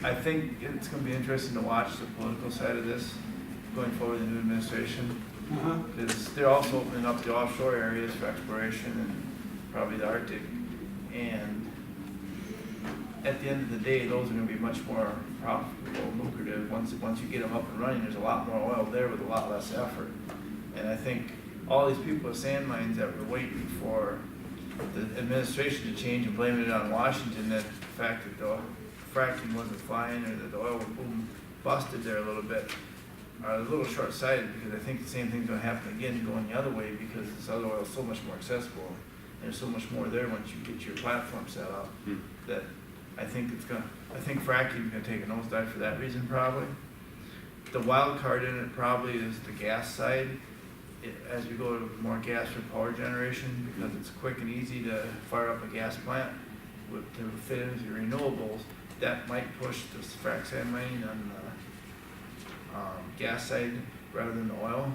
I think it's going to be interesting to watch the political side of this going forward in the new administration, because they're also opening up the offshore areas for exploration and probably the Arctic. And at the end of the day, those are going to be much more profitable and lucrative. Once you get them up and running, there's a lot more oil there with a lot less effort. And I think all these people with sand mines that were waiting for the administration to change and blaming it on Washington, that the fact that the fracking wasn't flying or that the oil boom busted there a little bit, are a little short-sighted, because I think the same thing's going to happen again going the other way, because this other oil is so much more accessible and there's so much more there once you get your platform set up. That I think fracking is going to take a nosedive for that reason probably. The wild card in it probably is the gas side. As we go to more gas for power generation, because it's quick and easy to fire up a gas plant to fit into renewables, that might push the frac sand mining on the gas side rather than the oil.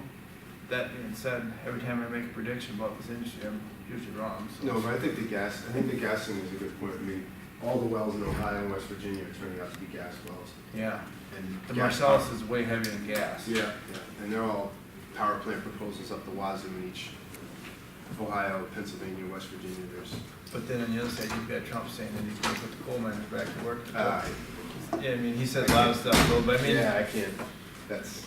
That being said, every time I make a prediction about this industry, I'm usually wrong. So. No, but I think the gas thing is a good point. I mean, all the wells in Ohio and West Virginia are turning out to be gas wells. Yeah. And the Marcellus is way heavier than gas. Yeah, yeah. And they're all power plant proposals up the wazoo in each Ohio, Pennsylvania, West Virginia. But then on the other side, you've got Trump saying that he's going to put the coal miners back to work. Yeah, I mean, he said a lot of stuff, though, but I mean, yeah, I can't. There's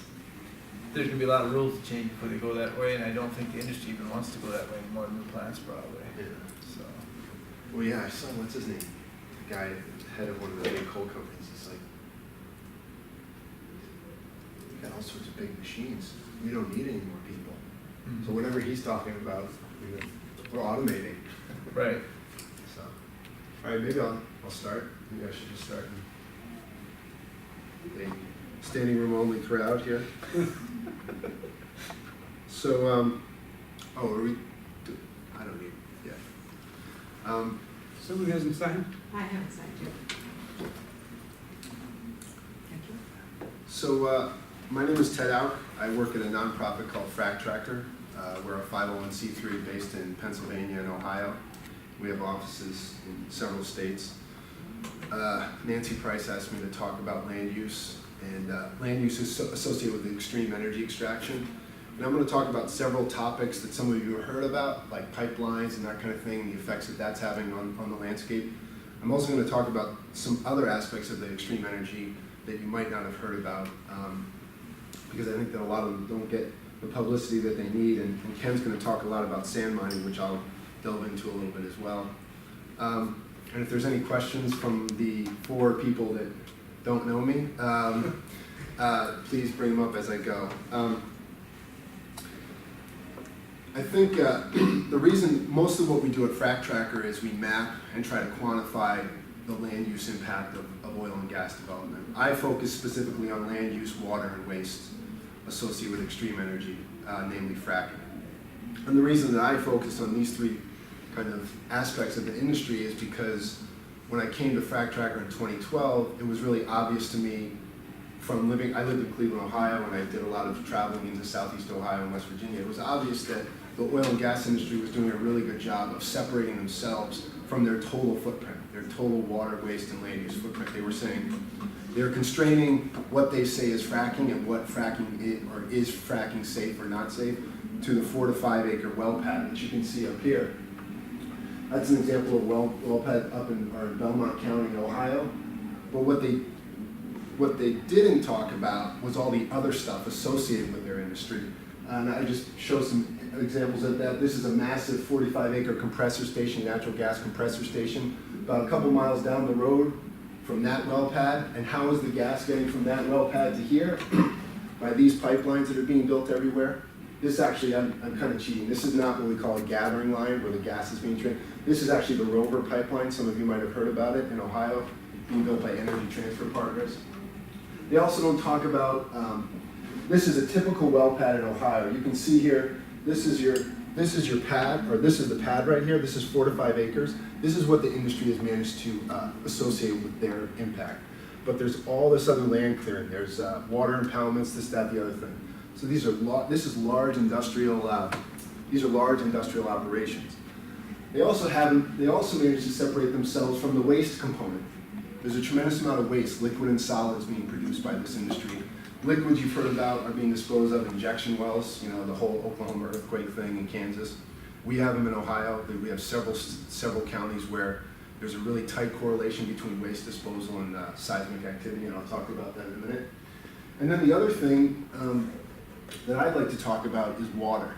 going to be a lot of rules to change before they go that way, and I don't think the industry even wants to go that way anymore. New plants, probably. Yeah. So. Well, yeah, I saw, what's his name? The guy, head of one of the big coal companies. He's like, we got all sorts of big machines. We don't need any more people. Mm-hmm. So whatever he's talking about, we're automating. Right. So, all right, maybe I'll start. Maybe I should just start. The standing room only crowd here. So, are we? I don't need. Yeah. Someone hasn't signed? I haven't signed yet. Thank you. So, my name is Ted Auch. I work at a nonprofit called Frac Tracker. We're a 501c3 based in Pennsylvania and Ohio. We have offices in several states. Nancy Price asked me to talk about land use, and land use is associated with extreme energy extraction. And I'm going to talk about several topics that some of you have heard about, like pipelines and that kind of thing, the effects that that's having on the landscape. I'm also going to talk about some other aspects of the extreme energy that you might not have heard about, because I think that a lot of them don't get the publicity that they need, and Ken's going to talk a lot about sand mining, which I'll delve into a little bit as well. And if there's any questions from the 4 people that don't know me, please bring them up as I go. I think the reason most of what we do at Frac Tracker is we map and try to quantify the land use impact of oil and gas development. I focus specifically on land use, water, and waste associated with extreme energy, namely fracking. And the reason that I focus on these 3 kind of aspects of the industry is because when I came to Frac Tracker in 2012, it was really obvious to me from I lived in Cleveland, Ohio, and I did a lot of traveling into Southeast Ohio and West Virginia. It was obvious that the oil and gas industry was doing a really good job of separating themselves from their total footprint, their total water, waste, and land use footprint. They were saying they're constraining what they say is fracking and what fracking is, or is fracking safe or not safe, to the 4 to 5 acre well pad that you can see up here. That's an example of well pad up in Belmont County, Ohio. But what they didn't talk about was all the other stuff associated with their industry. And I just show some examples of that. This is a massive 45 acre compressor station, natural gas compressor station, about a couple miles down the road from that well pad. And how is the gas getting from that well pad to here? By these pipelines that are being built everywhere. This actually, I'm kind of cheating. This is not what we call a gathering line where the gas is being trained. This is actually the Rover pipeline. Some of you might have heard about it in Ohio, being built by Energy Transfer Partners. They also don't talk about, this is a typical well pad in Ohio. You can see here, this is your pad, or this is the pad right here. This is 4 to 5 acres. This is what the industry has managed to associate with their impact. But there's all this other land clearing. There's water impoundments, this, that, the other thing. So this is large industrial. These are large industrial operations. They also managed to separate themselves from the waste component. There's a tremendous amount of waste, liquid and solids, being produced by this industry. Liquids you've heard about are being disposed of in injection wells, you know, the whole Oklahoma earthquake thing in Kansas. We have them in Ohio. We have several counties where there's a really tight correlation between waste disposal and seismic activity, and I'll talk about that in a minute. And then the other thing that I'd like to talk about is water.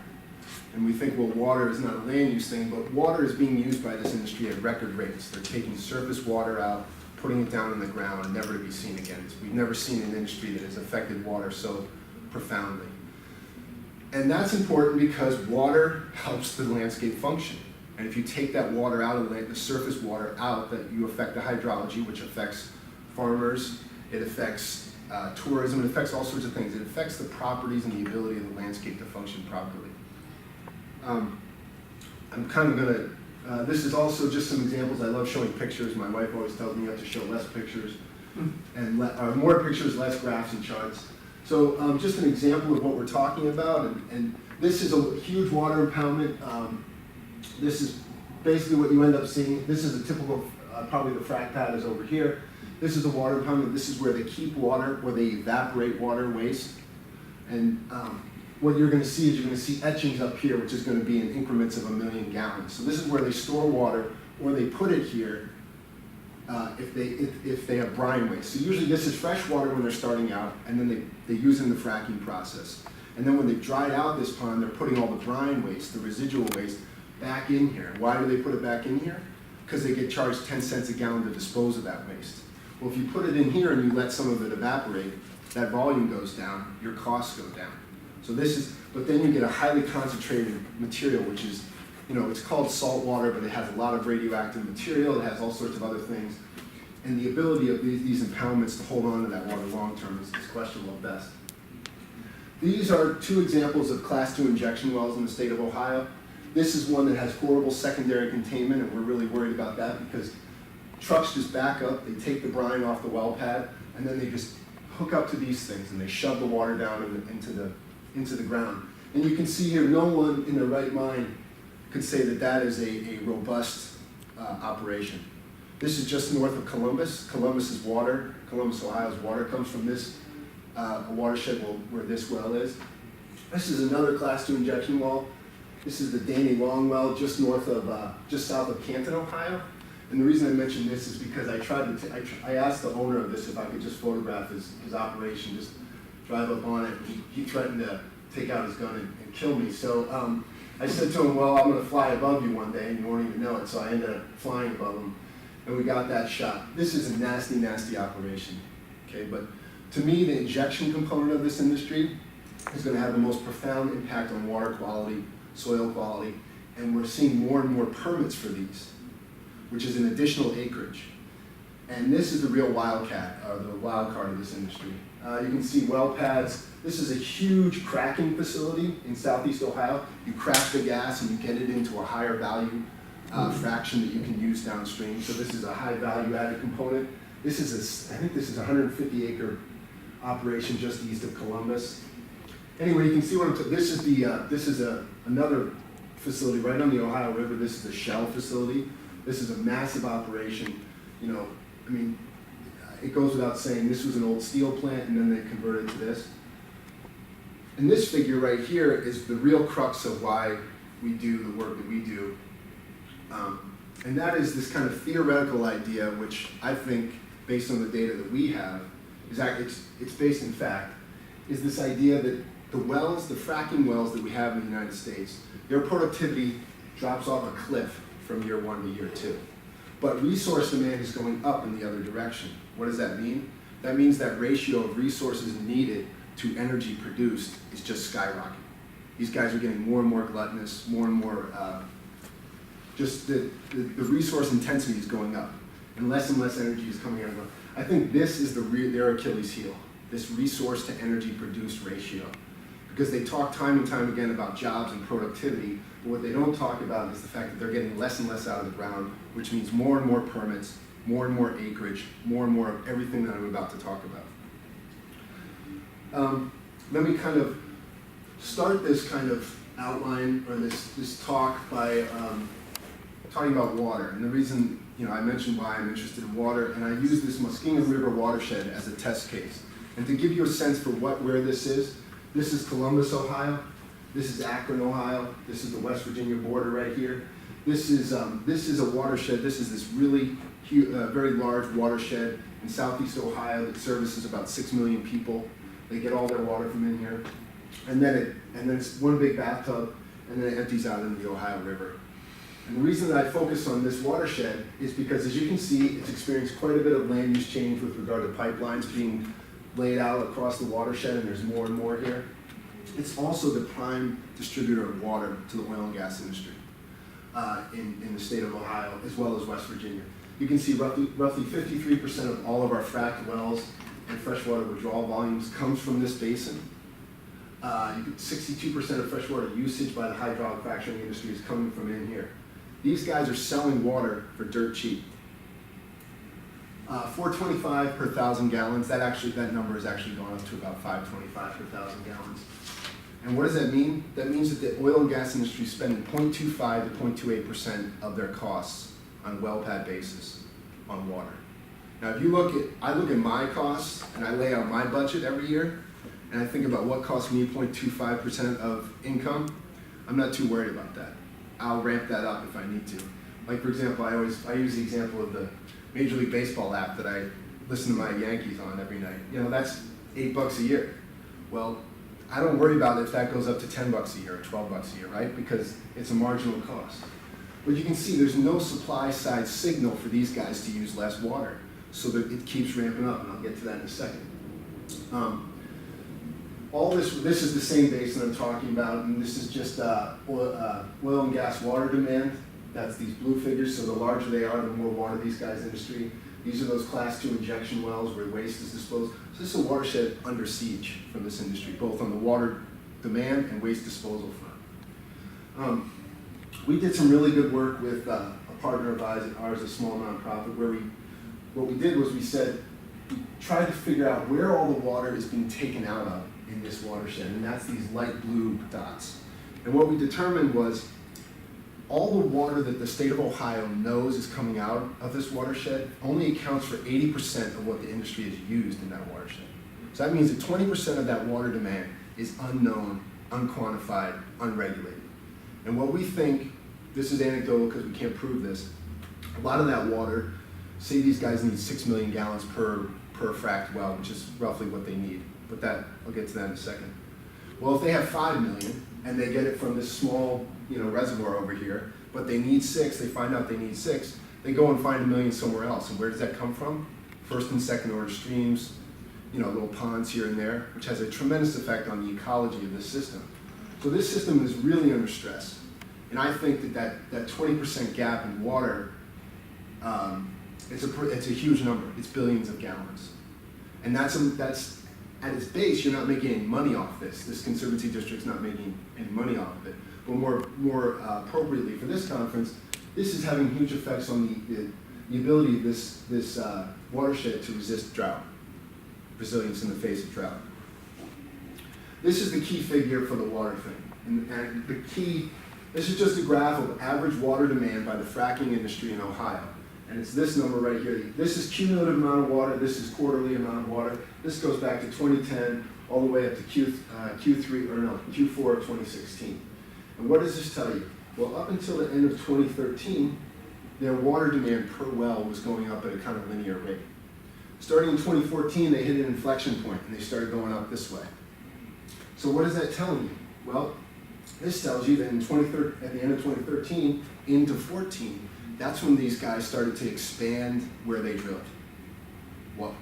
And we think, well, water is not a land use thing, but water is being used by this industry at record rates. They're taking surface water out, putting it down in the ground, and never to be seen again. We've never seen an industry that has affected water so profoundly. And that's important because water helps the landscape function. And if you take that water out of the surface water out, that you affect the hydrology, which affects farmers, it affects tourism, it affects all sorts of things. It affects the properties and the ability of the landscape to function properly. I'm kind of gonna, this is also just some examples. I love showing pictures. My wife always tells me you have to show less pictures, and more pictures, less graphs and charts. So just an example of what we're talking about, and this is a huge water impoundment. This is basically what you end up seeing. This is a typical, probably the frac pad is over here. This is a water impoundment. This is where they keep water, where they evaporate water waste. And what you're going to see is you're going to see etchings up here, which is going to be in increments of 1 million gallons. So this is where they store water, or they put it here if they have brine waste. So usually this is fresh water when they're starting out, and then they use it in the fracking process. And then when they've dried out this pond, they're putting all the brine waste, the residual waste, back in here. Why do they put it back in here? Because they get charged 10 cents a gallon to dispose of that waste. Well, if you put it in here and you let some of it evaporate, that volume goes down, your costs go down. So this is, but then you get a highly concentrated material, which is, you know, it's called salt water, but it has a lot of radioactive material, it has all sorts of other things. And the ability of these impoundments to hold on to that water long term is questionable at best. These are two examples of Class 2 injection wells in the state of Ohio. This is one that has horrible secondary containment, and we're really worried about that because trucks just back up, they take the brine off the well pad, and then they just hook up to these things, and they shove the water down into the ground. And you can see here, no one in their right mind could say that that is a robust operation. This is just north of Columbus. Columbus's water, Columbus, Ohio's water comes from this a watershed where this well is. This is another Class 2 injection well. This is the Danny Long well, just south of Canton, Ohio. And the reason I mention this is because I asked the owner of this if I could just photograph his operation, just drive up on it. He threatened to take out his gun and kill me. So I said to him, well, I'm going to fly above you one day, and you won't even know it. So I ended up flying above him, and we got that shot. This is a nasty, nasty operation. Okay, but to me, the injection component of this industry is going to have the most profound impact on water quality, soil quality, and we're seeing more and more permits for these, which is an additional acreage. And this is the real wildcat, or the wild card of this industry. You can see well pads. This is a huge cracking facility in southeast Ohio. You crack the gas and you get it into a higher value fraction that you can use downstream. So this is a high value added component. I think this is a 150 acre operation just east of Columbus. Anyway, you can see what I'm saying. This is another facility right on the Ohio River. This is a Shell facility. This is a massive operation. You know, I mean, it goes without saying, this was an old steel plant, and then they converted to this. And this figure right here is the real crux of why we do the work that we do. And that is this kind of theoretical idea, which I think, based on the data that we have, it's based in fact, is this idea that the wells, the fracking wells that we have in the United States, their productivity drops off a cliff from year 1 to year 2. But resource demand is going up in the other direction. What does that mean? That means that ratio of resources needed to energy produced is just skyrocketing. These guys are getting more and more gluttonous, more and more, just the resource intensity is going up, and less energy is coming out of it. I think this is their Achilles heel, this resource to energy produced ratio. Because they talk time and time again about jobs and productivity, but what they don't talk about is the fact that they're getting less and less out of the ground, which means more and more permits, more and more acreage, more and more of everything that I'm about to talk about. Let me kind of start this kind of outline, or this talk by talking about water. And the reason, I mentioned why I'm interested in water, and I use this Muskingum River watershed as a test case. And to give you a sense for where this is Columbus, Ohio. This is Akron, Ohio. This is the West Virginia border right here. This is a watershed. This is this really huge, very large watershed in southeast Ohio that services about 6 million people. They get all their water from in here, and then it's one big bathtub, and then it empties out into the Ohio River. And the reason that I focus on this watershed is because, as you can see, it's experienced quite a bit of land use change with regard to pipelines being laid out across the watershed, and there's more and more here. It's also the prime distributor of water to the oil and gas industry in the state of Ohio, as well as West Virginia. You can see roughly 53% of all of our fracked wells and freshwater withdrawal volumes comes from this basin. 62% of freshwater usage by the hydraulic fracturing industry is coming from in here. These guys are selling water for dirt cheap. $4.25 per 1,000 gallons. That number has actually gone up to about $5.25 per 1,000 gallons. And what does that mean? That means that the oil and gas industry is spending 0.25 to 0.28% of their costs on well pad basis on water. Now, if I look at my costs and I lay out my budget every year, and I think about what costs me 0.25% of income, I'm not too worried about that. I'll ramp that up if I need to. Like, for example, I use the example of the Major League Baseball app that I listen to my Yankees on every night. That's $8 a year. Well, I don't worry about if that goes up to $10 a year or $12 a year, right? Because it's a marginal cost. But you can see there's no supply side signal for these guys to use less water, so that it keeps ramping up, and I'll get to that in a second. All this is the same basin I'm talking about, and this is just oil and gas water demand. That's these blue figures, so the larger they are, the more water these guys industry. These are those class 2 injection wells where waste is disposed. So this is a watershed under siege from this industry, both on the water demand and waste disposal front. We did some really good work with a partner of ours, a small nonprofit, where what we did was we tried to figure out where all the water is being taken out of in this watershed, and that's these light blue dots. And what we determined was all the water that the state of Ohio knows is coming out of this watershed only accounts for 80% of what the industry has used in that watershed. So that means that 20% of that water demand is unknown, unquantified, unregulated. And what we think, this is anecdotal because we can't prove this, a lot of that water, say these guys need 6 million gallons per fracked well, which is roughly what they need. But I'll get to that in a second. Well, if they have 5 million and they get it from this small reservoir over here, but they need 6, they find out they need 6, they go and find 1 million somewhere else. And where does that come from? First and second order streams, little ponds here and there, which has a tremendous effect on the ecology of this system. So this system is really under stress. And I think that 20% gap in water, it's a huge number. It's billions of gallons. And that's at its base, you're not making any money off this. This conservancy district's not making any money off of it. But more appropriately for this conference, this is having huge effects on the ability of this watershed to resist drought, resilience in the face of drought. This is the key figure for the water thing. And this is just a graph of average water demand by the fracking industry in Ohio. And it's this number right here. This is cumulative amount of water. This is quarterly amount of water. This goes back to 2010 all the way up to Q4 of 2016. And what does this tell you? Well, up until the end of 2013, their water demand per well was going up at a kind of linear rate. Starting in 2014, they hit an inflection point and they started going up this way. So what is that telling you? Well, this tells you that at the end of 2013 into 14, that's when these guys started to expand where they drilled. Why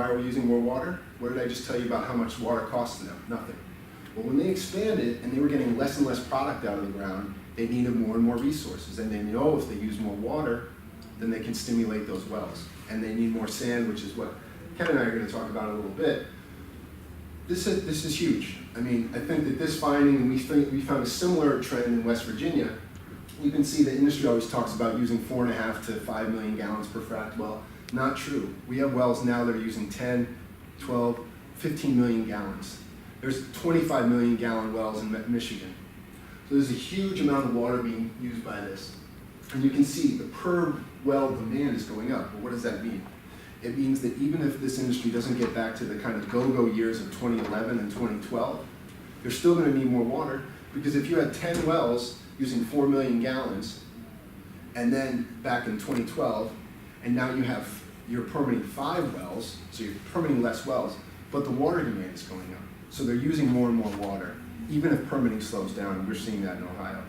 are we using more water? What did I just tell you about how much water costs them? Nothing. Well, when they expanded and they were getting less and less product out of the ground, they needed more and more resources. And they know if they use more water, then they can stimulate those wells. And they need more sand, which is what Ken and I are going to talk about in a little bit. This is huge. I mean, I think that this finding, and we found a similar trend in West Virginia. You can see the industry always talks about using 4.5 to 5 million gallons per fracked well. Not true. We have wells now that are using 10, 12, 15 million gallons. There's 25 million gallon wells in Michigan. So there's a huge amount of water being used by this. And you can see the per well demand is going up. Well, what does that mean? It means that even if this industry doesn't get back to the kind of go-go years of 2011 and 2012, they're still going to need more water, because if you had 10 wells using 4 million gallons, and then back in 2012, and now you're permitting 5 wells, so you're permitting less wells, but the water demand is going up. So they're using more and more water, even if permitting slows down, and we're seeing that in Ohio.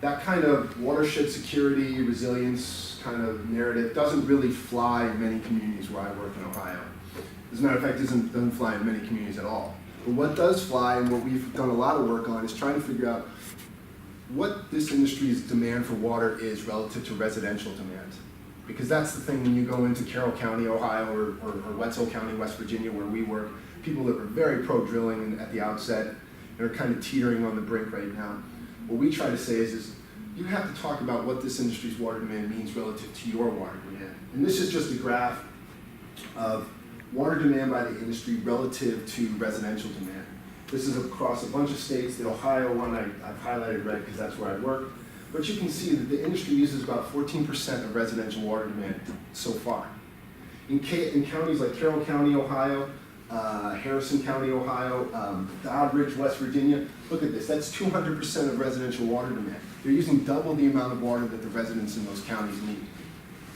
That kind of watershed security, resilience kind of narrative doesn't really fly in many communities where I work in Ohio. As a matter of fact, it doesn't fly in many communities at all. But what does fly, and what we've done a lot of work on, is trying to figure out what this industry's demand for water is relative to residential demand. Because that's the thing when you go into Carroll County, Ohio, or Wetzel County, West Virginia, where we work, people that were very pro-drilling at the outset and are kind of teetering on the brink right now. What we try to say is you have to talk about what this industry's water demand means relative to your water demand. And this is just a graph of water demand by the industry relative to residential demand. This is across a bunch of states. The Ohio one I've highlighted red because that's where I work. But you can see that the industry uses about 14% of residential water demand so far. In counties like Carroll County, Ohio, Harrison County, Ohio, Doddridge, West Virginia, look at this. That's 200% of residential water demand. They're using double the amount of water that the residents in those counties need.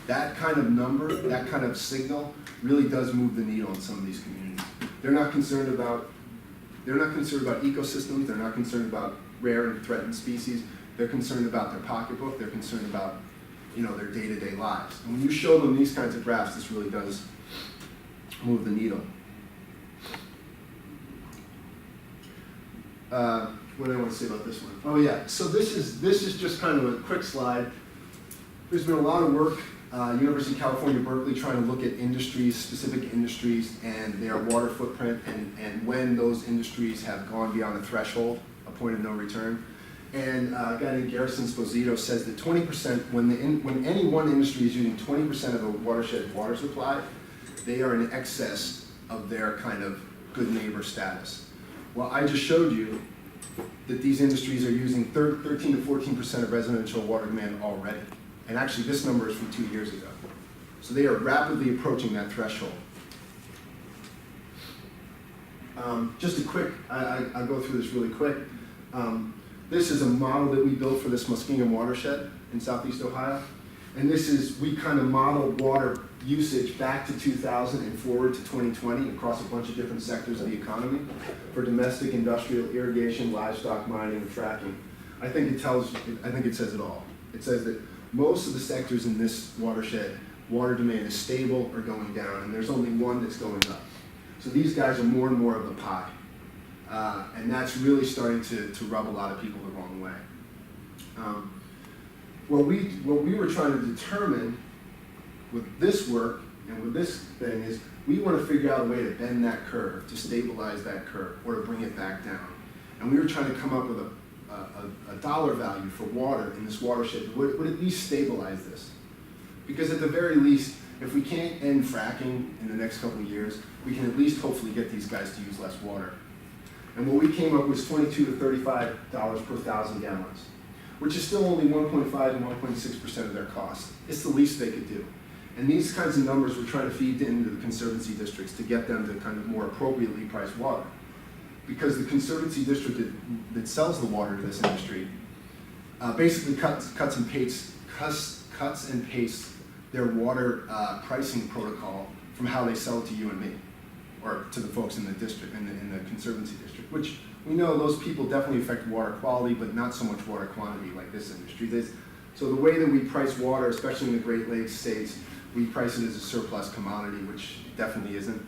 That kind of number, that kind of signal, really does move the needle in some of these communities. They're not concerned about ecosystems. They're not concerned about rare and threatened species. They're concerned about their pocketbook. They're concerned about, their day-to-day lives. And when you show them these kinds of graphs, this really does move the needle. What do I want to say about this one? Oh yeah, so this is just kind of a quick slide. There's been a lot of work, University of California, Berkeley, trying to look at industries, specific industries, and their water footprint, and when those industries have gone beyond a threshold, a point of no return. And a guy named Garrison Sposito says that 20%, when any one industry is using 20% of a watershed's water supply, they are in excess of their kind of good neighbor status. Well, I just showed you that these industries are using 13 to 14% of residential water demand already. And actually, this number is from 2 years ago. So they are rapidly approaching that threshold. Just a quick, I'll go through this really quick. This is a model that we built for this Muskingum watershed in Southeast Ohio. And we kind of modeled water usage back to 2000 and forward to 2020 across a bunch of different sectors of the economy for domestic, industrial, irrigation, livestock, mining, and fracking. I think it says it all. It says that most of the sectors in this watershed, water demand is stable or going down, and there's only one that's going up. So these guys are more and more of the pie. And that's really starting to rub a lot of people the wrong way. What we were trying to determine with this work and with this thing is we want to figure out a way to bend that curve, to stabilize that curve, or to bring it back down. And we were trying to come up with a dollar value for water in this watershed that would at least stabilize this. Because at the very least, if we can't end fracking in the next couple of years, we can at least hopefully get these guys to use less water. And what we came up with was $22 to $35 per 1,000 gallons, which is still only 1.5 and 1.6% of their cost. It's the least they could do. And these kinds of numbers we're trying to feed into the conservancy districts to get them to kind of more appropriately price water. Because the conservancy district that sells the water to this industry basically cuts and pastes their water pricing protocol from how they sell it to you and me, or to the folks in the district, in the conservancy district, which we know those people definitely affect water quality, but not so much water quantity like this industry. So the way that we price water, especially in the Great Lakes states, we price it as a surplus commodity, which definitely isn't.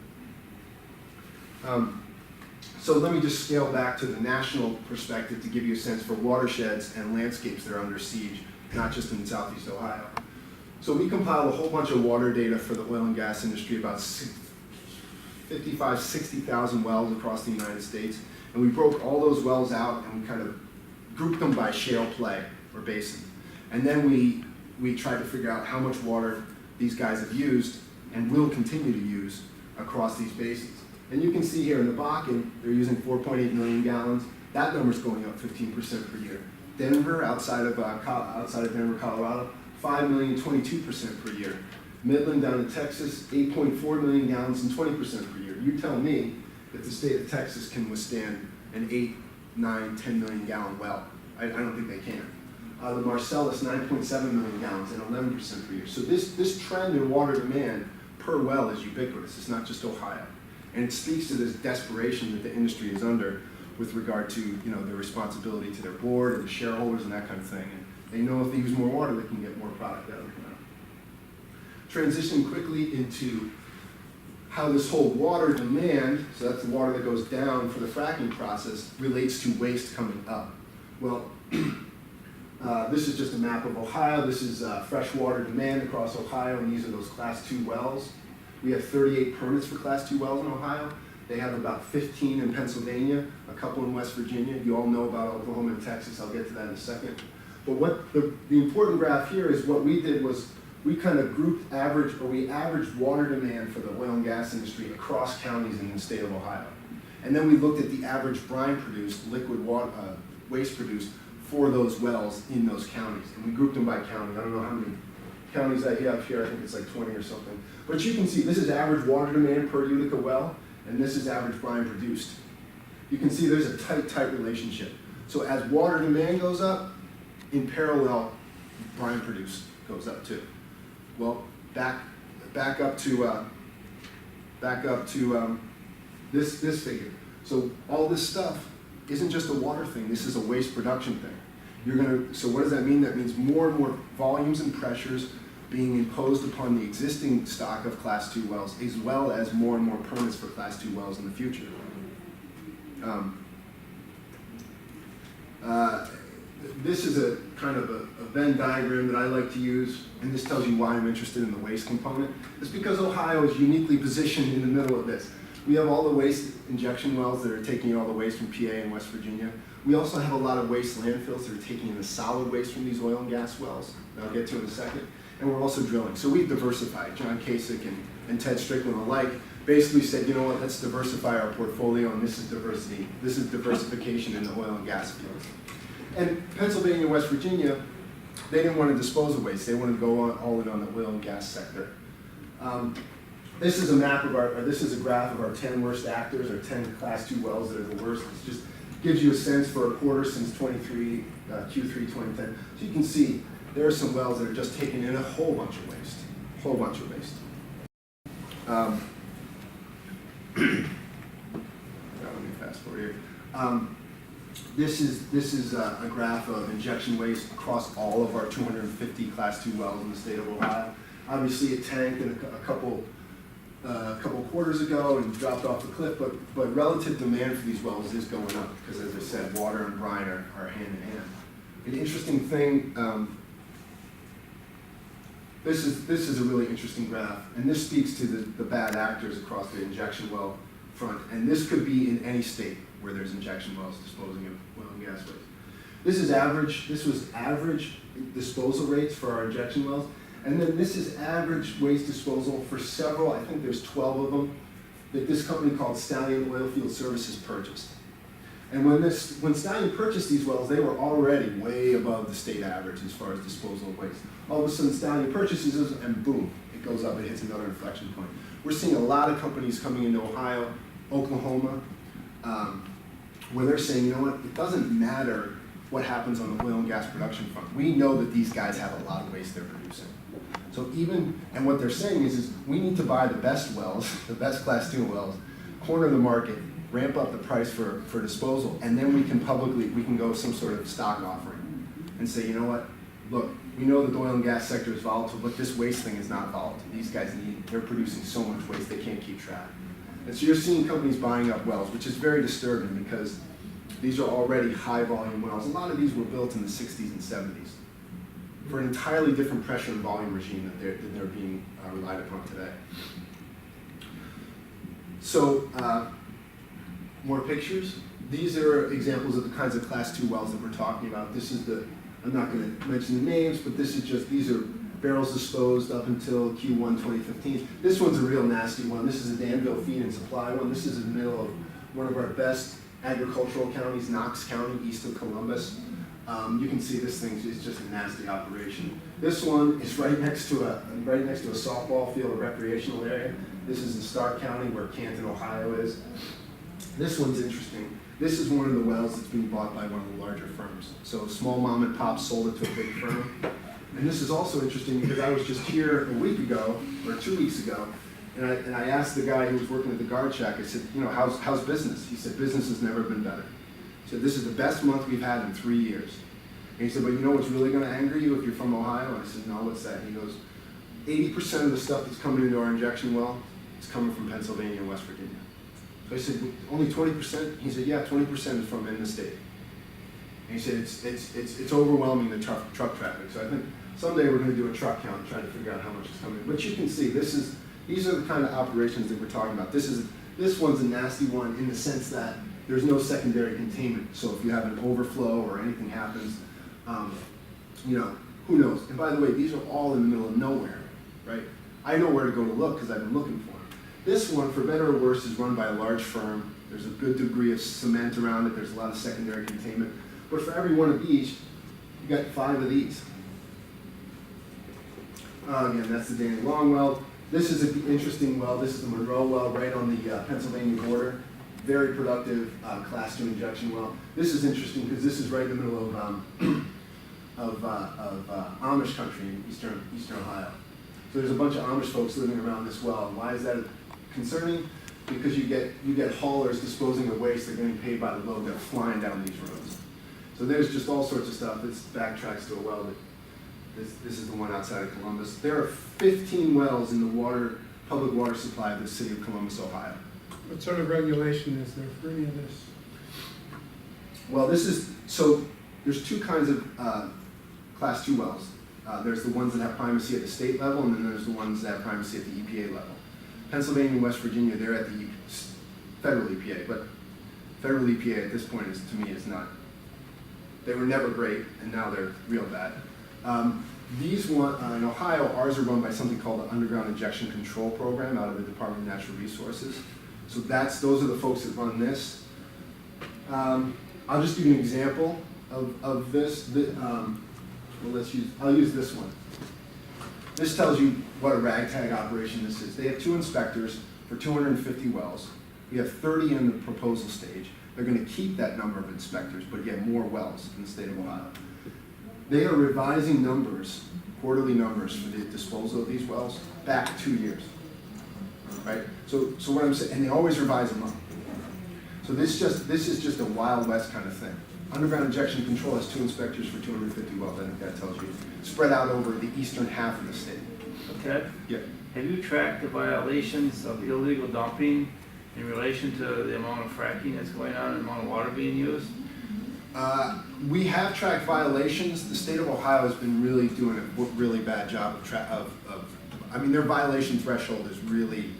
So let me just scale back to the national perspective to give you a sense for watersheds and landscapes that are under siege, not just in Southeast Ohio. So we compiled a whole bunch of water data for the oil and gas industry, about 60,000 wells across the United States. And we broke all those wells out and we kind of grouped them by shale play or basin. And then we tried to figure out how much water these guys have used and will continue to use across these basins. And you can see here in the Bakken, they're using 4.8 million gallons. That number's going up 15% per year. Denver, outside of Denver, Colorado, 5 million, 22% per year. Midland down in Texas, 8.4 million gallons and 20% per year. You tell me if the state of Texas can withstand an 8, 9, 10 million gallon well. I don't think they can. The Marcellus, 9.7 million gallons and 11% per year. So this trend in water demand per well is ubiquitous. It's not just Ohio. And it speaks to this desperation that the industry is under with regard to their responsibility to their board and the shareholders and that kind of thing. And they know if they use more water, they can get more product out of the ground. Transition quickly into how this whole water demand, so that's the water that goes down for the fracking process, relates to waste coming up. Well, this is just a map of Ohio. This is freshwater demand across Ohio, and these are those Class 2 wells. We have 38 permits for Class 2 wells in Ohio. They have about 15 in Pennsylvania, a couple in West Virginia. You all know about Oklahoma and Texas. I'll get to that in a second. But what the important graph here is what we did was we kind of we averaged water demand for the oil and gas industry across counties in the state of Ohio. And then we looked at the average brine produced, liquid water, waste produced for those wells in those counties. And we grouped them by county. I don't know how many counties I have here. I think it's like 20 or something. But you can see this is average water demand per Utica well, and this is average brine produced. You can see there's a tight relationship. So as water demand goes up, in parallel, brine produced goes up too. Well, back up to this figure. So all this stuff isn't just a water thing. This is a waste production thing. So what does that mean? That means more and more volumes and pressures being imposed upon the existing stock of Class 2 wells, as well as more and more permits for Class 2 wells in the future. This is a kind of a Venn diagram that I like to use, and this tells you why I'm interested in the waste component. It's because Ohio is uniquely positioned in the middle of this. We have all the waste injection wells that are taking in all the waste from PA and West Virginia. We also have a lot of waste landfills that are taking in the solid waste from these oil and gas wells, that I'll get to in a second. And we're also drilling. So we've diversified. John Kasich and Ted Strickland alike basically said, you know what, let's diversify our portfolio, and this is diversity. This is diversification in the oil and gas fields. And Pennsylvania and West Virginia, they didn't want to dispose of waste. They wanted to go all in on the oil and gas sector. This is a map of this is a graph of our 10 worst actors, or 10 Class 2 wells that are the worst. It just gives you a sense for a quarter since Q3 2010. So you can see there are some wells that are just taking in a whole bunch of waste. Let me fast forward here. This is a graph of injection waste across all of our 250 Class 2 wells in the state of Ohio. Obviously, it tanked in a couple quarters ago and dropped off the cliff, but relative demand for these wells is going up because, as I said, water and brine are hand in hand. An interesting thing. This is a really interesting graph, and this speaks to the bad actors across the injection well front, and this could be in any state where there's injection wells disposing of oil and gas waste. This was average disposal rates for our injection wells, and then this is average waste disposal for several, I think there's 12 of them, that this company called Stallion Oilfield Services purchased. And when Stallion purchased these wells, they were already way above the state average as far as disposal of waste. All of a sudden, Stallion purchases them, and boom, it goes up, it hits another inflection point. We're seeing a lot of companies coming into Ohio, Oklahoma, where they're saying, you know what, it doesn't matter what happens on the oil and gas production front. We know that these guys have a lot of waste they're producing. So and what they're saying is we need to buy the best wells, the best Class 2 wells, corner the market, ramp up the price for disposal, and then we can go some sort of stock offering and say, you know what, look, we know that the oil and gas sector is volatile, but this waste thing is not volatile. These guys they're producing so much waste they can't keep track. And so you're seeing companies buying up wells, which is very disturbing because these are already high volume wells. A lot of these were built in the 60s and 70s for an entirely different pressure and volume regime that they're being relied upon today. So, more pictures. These are examples of the kinds of Class 2 wells that we're talking about. This is I'm not going to mention the names, but these are barrels disposed up until Q1 2015. This one's a real nasty one. This is a Danville feed and supply one. This is in the middle of one of our best agricultural counties, Knox County, east of Columbus. You can see this thing is just a nasty operation. This one is right next to a softball field, a recreational area. This is in Stark County where Canton, Ohio is. This one's interesting. This is one of the wells that's being bought by one of the larger firms. So small mom and pop sold it to a big firm. And this is also interesting because I was just here a week ago, or 2 weeks ago, and I asked the guy who was working at the guard shack, I said, you know, how's business? He said, business has never been better. He said, this is the best month we've had in 3 years. And he said, but you know what's really gonna anger you if you're from Ohio? And I said, no, what's that? And he goes, 80% of the stuff that's coming into our injection well is coming from Pennsylvania and West Virginia. So I said, only 20%? He said, yeah, 20% is from in the state. And he said, it's overwhelming the truck traffic. So I think someday we're going to do a truck count, trying to figure out how much is coming. But you can see, these are the kind of operations that we're talking about. This one's a nasty one in the sense that there's no secondary containment. So if you have an overflow or anything happens, you know, who knows? And by the way, these are all in the middle of nowhere, right? I know where to go to look because I've been looking for them. This one, for better or worse, is run by a large firm. There's a good degree of cement around it. There's a lot of secondary containment. But for every one of these, you got 5 of these. Again, that's the Danny Long well. This is an interesting well. This is the Monroe well right on the Pennsylvania border. Very productive class 2 injection well. This is interesting because this is right in the middle of Amish country in eastern Ohio. So there's a bunch of Amish folks living around this well. And why is that concerning? Because you get haulers disposing of waste. They're getting paid by the load. They're flying down these roads. So there's just all sorts of stuff. This backtracks to a well that this is the one outside of Columbus. There are 15 wells in the public water supply of the city of Columbus, Ohio. What sort of regulation is there for any of this? Well, there's 2 kinds of class 2 wells. There's the ones that have primacy at the state level, and then there's the ones that have primacy at the EPA level. Pennsylvania and West Virginia, they're at the federal EPA, but federal EPA at this point to me is not, they were never great, and now they're real bad. In Ohio, ours are run by something called the Underground Injection Control Program out of the Department of Natural Resources. So those are the folks that run this. I'll just give you an example of this. I'll use this one. This tells you what a ragtag operation this is. They have 2 inspectors for 250 wells. We have 30 in the proposal stage. They're going to keep that number of inspectors, but get more wells in the state of Ohio. They are revising numbers, quarterly numbers for the disposal of these wells back 2 years, right? So what I'm saying, and they always revise them up. So this is just a Wild West kind of thing. Underground Injection Control has 2 inspectors for 250 wells. I think that tells you. Spread out over the eastern half of the state. Ted? Yeah. Have you tracked the violations of illegal dumping in relation to the amount of fracking that's going on and the amount of water being used? We have tracked violations. The state of Ohio has been really doing a really bad job I mean, their violation threshold is really,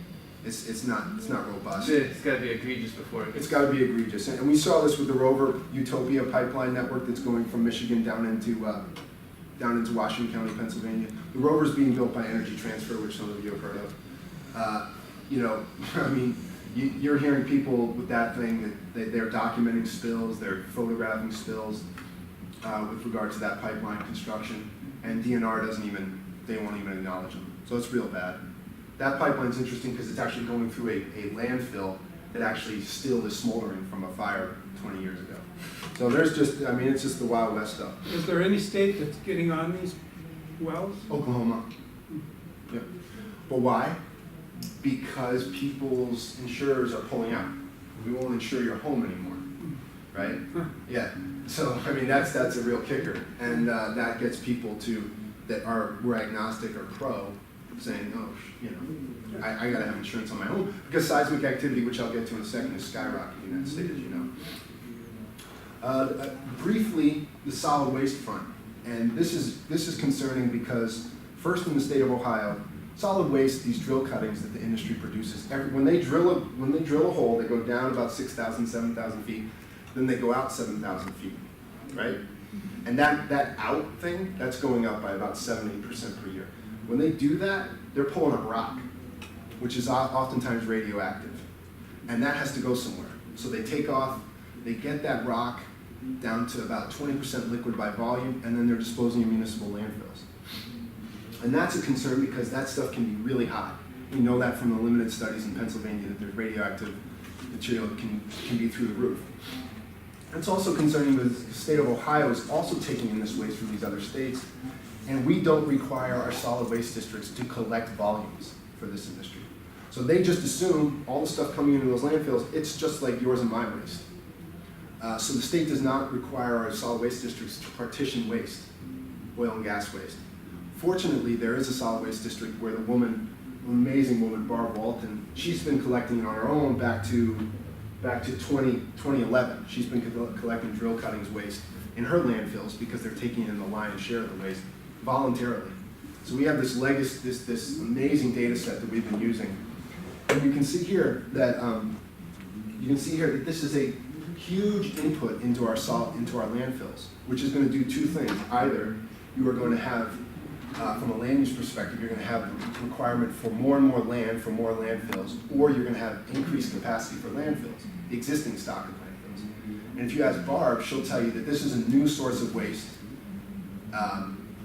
it's not robust. It's got to be egregious before it gets... It's got to be egregious. And we saw this with the Rover Utopia pipeline network that's going from Michigan down into Washington County, Pennsylvania. The Rover's being built by Energy Transfer, which some of you have heard of. You know, I mean, you're hearing people with that thing that they're documenting spills, they're photographing spills with regard to that pipeline construction, and DNR they won't even acknowledge them. So it's real bad. That pipeline's interesting because it's actually going through a landfill that actually still is smoldering from a fire 20 years ago. So there's just, I mean, it's just the Wild West stuff. Is there any state that's getting on these wells? Oklahoma. Yep. But why? Because people's insurers are pulling out. We won't insure your home anymore, right? Yeah. So I mean that's a real kicker, and that gets people we're agnostic or pro, saying, oh, you know, I got to have insurance on my home because seismic activity, which I'll get to in a second, is skyrocketing in the United States, as you know. Briefly, the solid waste front, and this is concerning because first in the state of Ohio. Solid waste, these drill cuttings that the industry produces, when they drill a hole, they go down about 6,000, 7,000 feet, then they go out 7,000 feet, right? And that out thing, that's going up by about 70% per year. When they do that, they're pulling up rock, which is oftentimes radioactive, and that has to go somewhere. So they take off, they get that rock, down to about 20% liquid by volume, and then they're disposing in municipal landfills. And that's a concern because that stuff can be really hot. We know that from the limited studies in Pennsylvania that their radioactive material can be through the roof. It's also concerning because the state of Ohio is also taking in this waste from these other states, and we don't require our solid waste districts to collect volumes for this industry. So they just assume all the stuff coming into those landfills, it's just like yours and my waste. So the state does not require our solid waste districts to partition waste, oil and gas waste. Fortunately, there is a solid waste district where the woman, an amazing woman, Barb Walton, she's been collecting it on her own back to 2011. She's been collecting drill cuttings waste in her landfills because they're taking in the lion's share of the waste voluntarily. So we have this legacy, this amazing data set that we've been using. And you can see here that this is a huge input into our landfills, which is going to do two things. Either you are going to have, from a land use perspective, you're going to have the requirement for more and more land for more landfills, or you're going to have increased capacity for landfills, the existing stock of landfills. And if you ask Barb, she'll tell you that this is a new source of waste.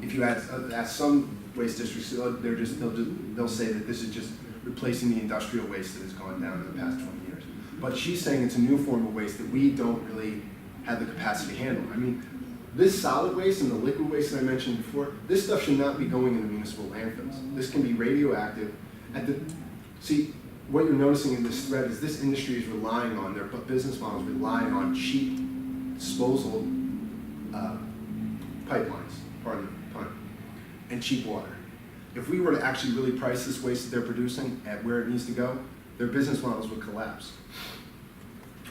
If you ask some waste districts, they'll say that this is just replacing the industrial waste that has gone down in the past 20 years. But she's saying it's a new form of waste that we don't really have the capacity to handle. I mean, this solid waste and the liquid waste that I mentioned before, this stuff should not be going into municipal landfills. This can be radioactive. See, what you're noticing in this thread is this industry is relying on, their business models relying on cheap disposal pipelines, pardon the pun, and cheap water. If we were to actually really price this waste that they're producing at where it needs to go, their business models would collapse.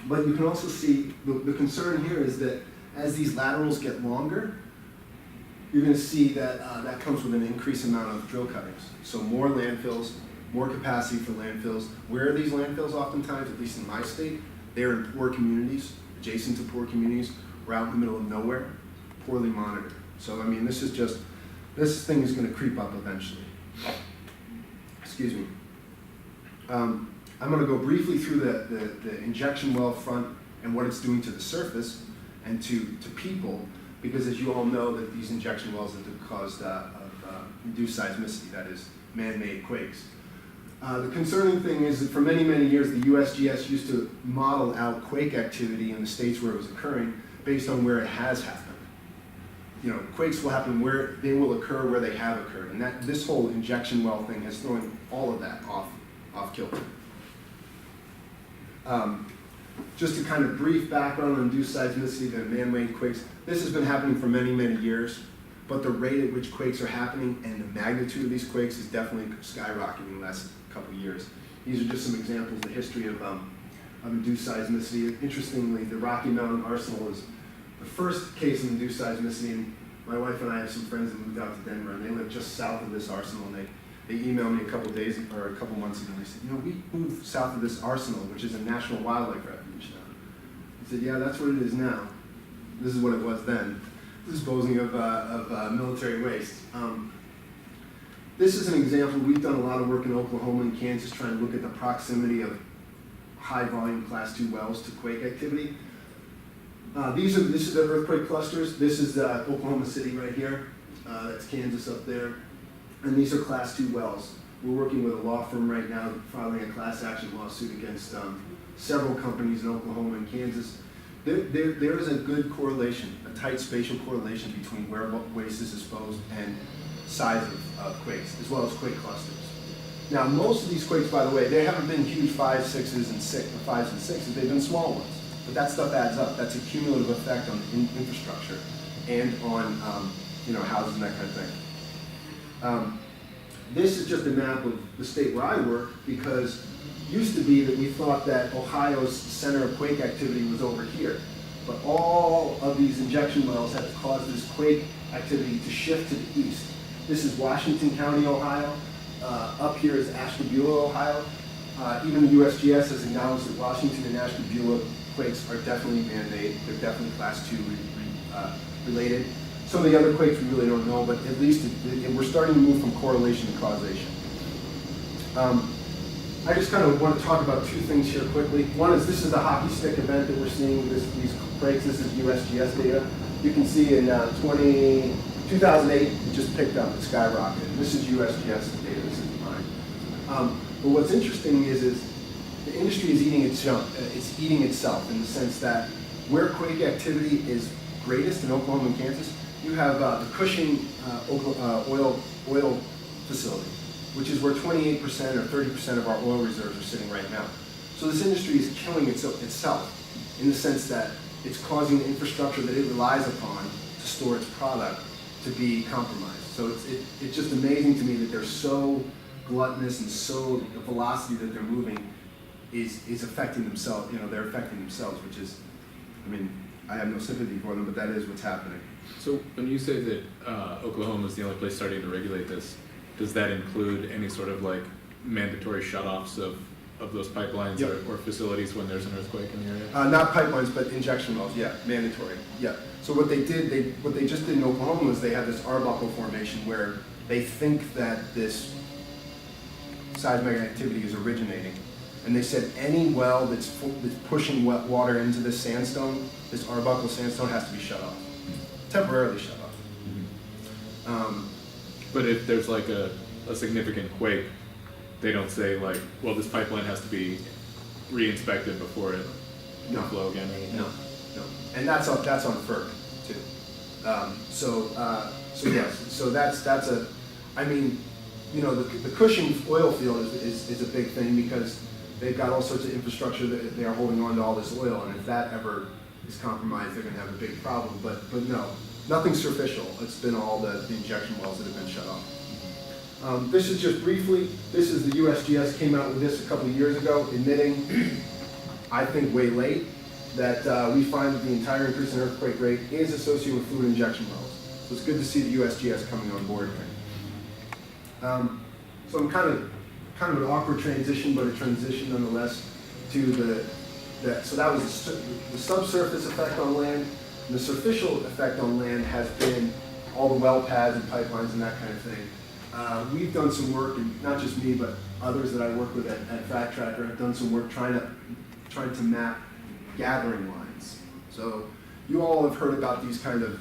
But you can also see, the concern here is that as these laterals get longer, you're going to see that that comes with an increased amount of drill cuttings. So more landfills, more capacity for landfills. Where are these landfills oftentimes, at least in my state? They're in poor communities, adjacent to poor communities, or out in the middle of nowhere, poorly monitored. So I mean, this thing is going to creep up eventually. Excuse me. I'm going to go briefly through the injection well front and what it's doing to the surface and to people, because as you all know, that these injection wells have caused induced seismicity, that is, man-made quakes. The concerning thing is that for many, many years, the USGS used to model out quake activity in the states where it was occurring based on where it has happened. You know, quakes will happen where they will occur where they have occurred, and this whole injection well thing has thrown all of that off kilter. Just a kind of brief background on induced seismicity, the man-made quakes. This has been happening for many, many years, but the rate at which quakes are happening and the magnitude of these quakes is definitely skyrocketing in the last couple of years. These are just some examples of the history of induced seismicity. Interestingly, the Rocky Mountain Arsenal is the first case of induced seismicity, and my wife and I have some friends that moved out to Denver, and they live just south of this arsenal, and they emailed me a couple months ago, and they said, you know, we moved south of this arsenal, which is a national wildlife refuge now. I said, yeah, that's what it is now. This is what it was then, disposing of military waste. This is an example. We've done a lot of work in Oklahoma and Kansas trying to look at the proximity of high volume class 2 wells to quake activity. This is the earthquake clusters. This is Oklahoma City right here. That's Kansas up there. And these are class 2 wells. We're working with a law firm right now filing a class action lawsuit against several companies in Oklahoma and Kansas. There is a good correlation, a tight spatial correlation between where waste is disposed and size of quakes, as well as quake clusters. Now, most of these quakes, by the way, they haven't been huge 5s and 6s. They've been small ones. But that stuff adds up. That's a cumulative effect on infrastructure and on houses and that kind of thing. This is just a map of the state where I work, because it used to be that we thought that Ohio's center of quake activity was over here. But all of these injection wells have caused this quake activity to shift to the east. This is Washington County, Ohio. Up here is Ashtabula, Ohio. Even the USGS has acknowledged that Washington and Ashtabula quakes are definitely man-made. They're definitely class 2 related. Some of the other quakes we really don't know, but at least we're starting to move from correlation to causation. I just kind of want to talk about two things here quickly. One is this is the hockey stick event that we're seeing, these breaks. This is USGS data. You can see in 2008, it just picked up, it skyrocketed. This is USGS data, this is mine. But what's interesting is the industry is it's eating itself in the sense that where quake activity is greatest in Oklahoma and Kansas, you have the Cushing oil facility, which is where 28% or 30% of our oil reserves are sitting right now. So this industry is killing itself in the sense that it's causing the infrastructure that it relies upon to store its product to be compromised. So it's just amazing to me that they're so gluttonous and so the velocity that they're moving is affecting themselves. They're affecting themselves, which is, I have no sympathy for them, but that is what's happening. So when you say that Oklahoma is the only place starting to regulate this, does that include any sort of like mandatory shutoffs of those pipelines Yep. or facilities when there's an earthquake in the area? Not pipelines, but injection wells, yeah, mandatory, yeah. So what they just did in Oklahoma was they had this Arbuckle formation where they think that this seismic activity is originating. And they said any well that's pushing wet water into this sandstone, this Arbuckle sandstone, has to be shut off, temporarily shut off. But if there's like a significant quake, they don't say like, well, this pipeline has to be re-inspected before it can flow again or anything? No. And that's on FERC too. So that's a, the Cushing oil field is a big thing because they've got all sorts of infrastructure that they are holding on to all this oil, and if that ever is compromised, they're going to have a big problem. But no, nothing superficial. It's been all the injection wells that have been shut off. This is just briefly, this is the USGS came out with this a couple of years ago, admitting, I think way late, that we find that the entire increase in earthquake rate is associated with fluid injection wells. So it's good to see the USGS coming on board here. So I'm kind of an awkward transition, but a transition nonetheless to so that was the subsurface effect on land. And the superficial effect on land has been all the well pads and pipelines and that kind of thing. We've done some work, and not just me, but others that I work with at Frac Tracker have done some work trying to map gathering lines. So you all have heard about these kind of,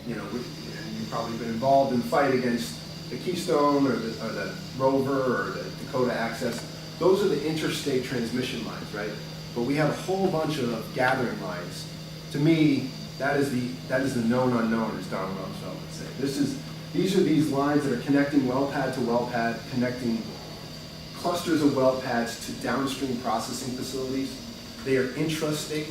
and you've probably been involved in the fight against the Keystone or the Rover or the Dakota Access. Those are the interstate transmission lines, right? But we have a whole bunch of gathering lines. To me, that is the known unknown, as Don Rumsfeld would say. These are these lines that are connecting well pad to well pad, connecting clusters of well pads to downstream processing facilities. They are intrastate.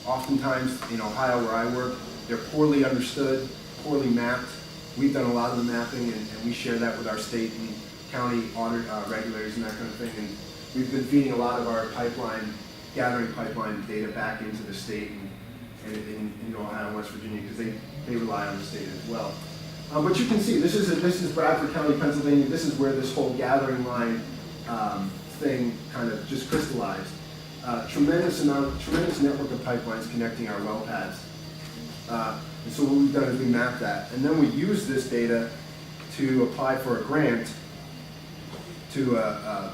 Oftentimes in Ohio where I work, they're poorly understood, poorly mapped. We've done a lot of the mapping and we share that with our state and county audit regulators and that kind of thing. And we've been feeding a lot of our gathering pipeline data back into the state and in Ohio and West Virginia because they rely on the state as well. But you can see, this is Bradford County, Pennsylvania. This is where this whole gathering line thing kind of just crystallized. Tremendous network of pipelines connecting our well pads. And so what we've done is we mapped that. And then we use this data to apply for a grant to the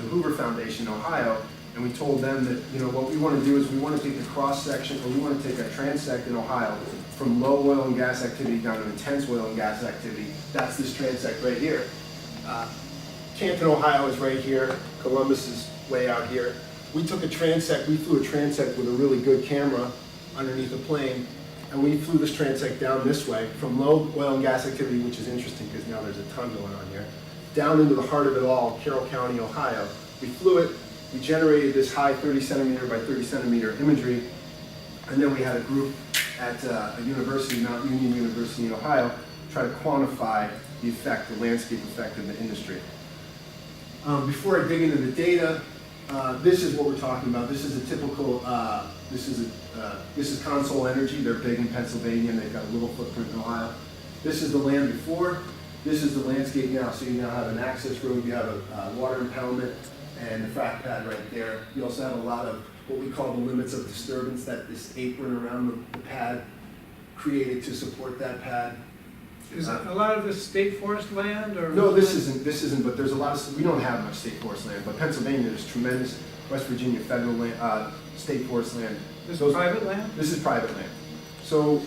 Hoover Foundation in Ohio. And we told them that, what we want to do is we want to take a cross-section, or we want to take a transect in Ohio from low oil and gas activity down to intense oil and gas activity. That's this transect right here. Canton, Ohio is right here. Columbus is way out here. We took a transect, we flew a transect with a really good camera underneath a plane, and we flew this transect down this way from low oil and gas activity, which is interesting because now there's a ton going on here, down into the heart of it all, Carroll County, Ohio. We flew it, we generated this high 30 centimeter by 30 centimeter imagery, and then we had a group at a university, Mount Union University in Ohio, try to quantify the effect, the landscape effect of the industry. Before I dig into the data, this is what we're talking about. This is a typical, this is Consol Energy. They're big in Pennsylvania and they've got a little footprint in Ohio. This is the land before. This is the landscape now. So you now have an access road, you have a water impoundment, and the frac pad right there. You also have a lot of what we call the limits of disturbance, that this apron around the pad created to support that pad. Is a lot of this state forest land or? No, this isn't, but there's a lot of, we don't have much state forest land, but Pennsylvania, there's tremendous, West Virginia, federal land, state forest land. This Those- is private land? This is private land. So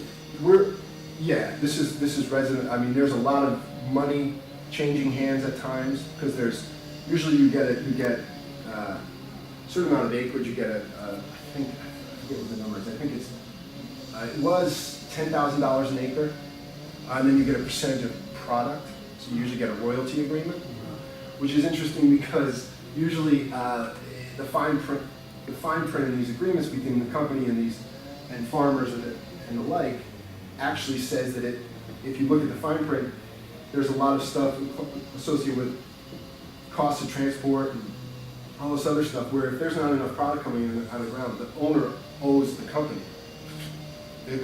this is resident, I mean, there's a lot of money changing hands at times, because usually you get a certain amount of acreage, you get I forget what the number is, I think it was $10,000 an acre, and then you get a percentage of product, so you usually get a royalty agreement, which is interesting because usually the fine print in these agreements between the company and farmers and the like actually says that if you look at the fine print, there's a lot of stuff associated with costs of transport and all this other stuff, where if there's not enough product coming in out of the ground, the owner owes the company.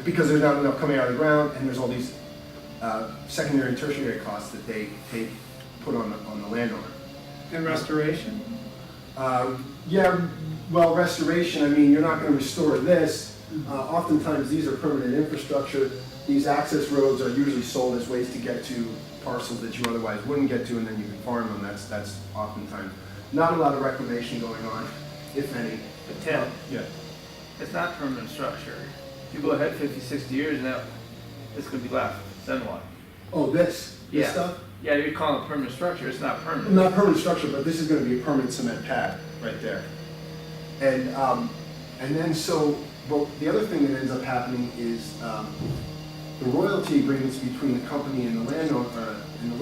Because there's not enough coming out of the ground, and there's all these secondary and tertiary costs that they put on the landowner. And restoration? Yeah, well, restoration, I mean, you're not going to restore this. Oftentimes, these are permanent infrastructure. These access roads are usually sold as ways to get to parcels that you otherwise wouldn't get to, and then you can farm them. That's oftentimes not a lot of reclamation going on, if any. But Ted, Yeah. it's not permanent structure. You go ahead 50, 60 years, now it's gonna be left, then what? Oh, this Yeah. stuff? Yeah, you're calling it permanent structure, it's not permanent. Not permanent structure, but this is going to be a permanent cement pad right there. And then but the other thing that ends up happening is the royalty agreements between the company and the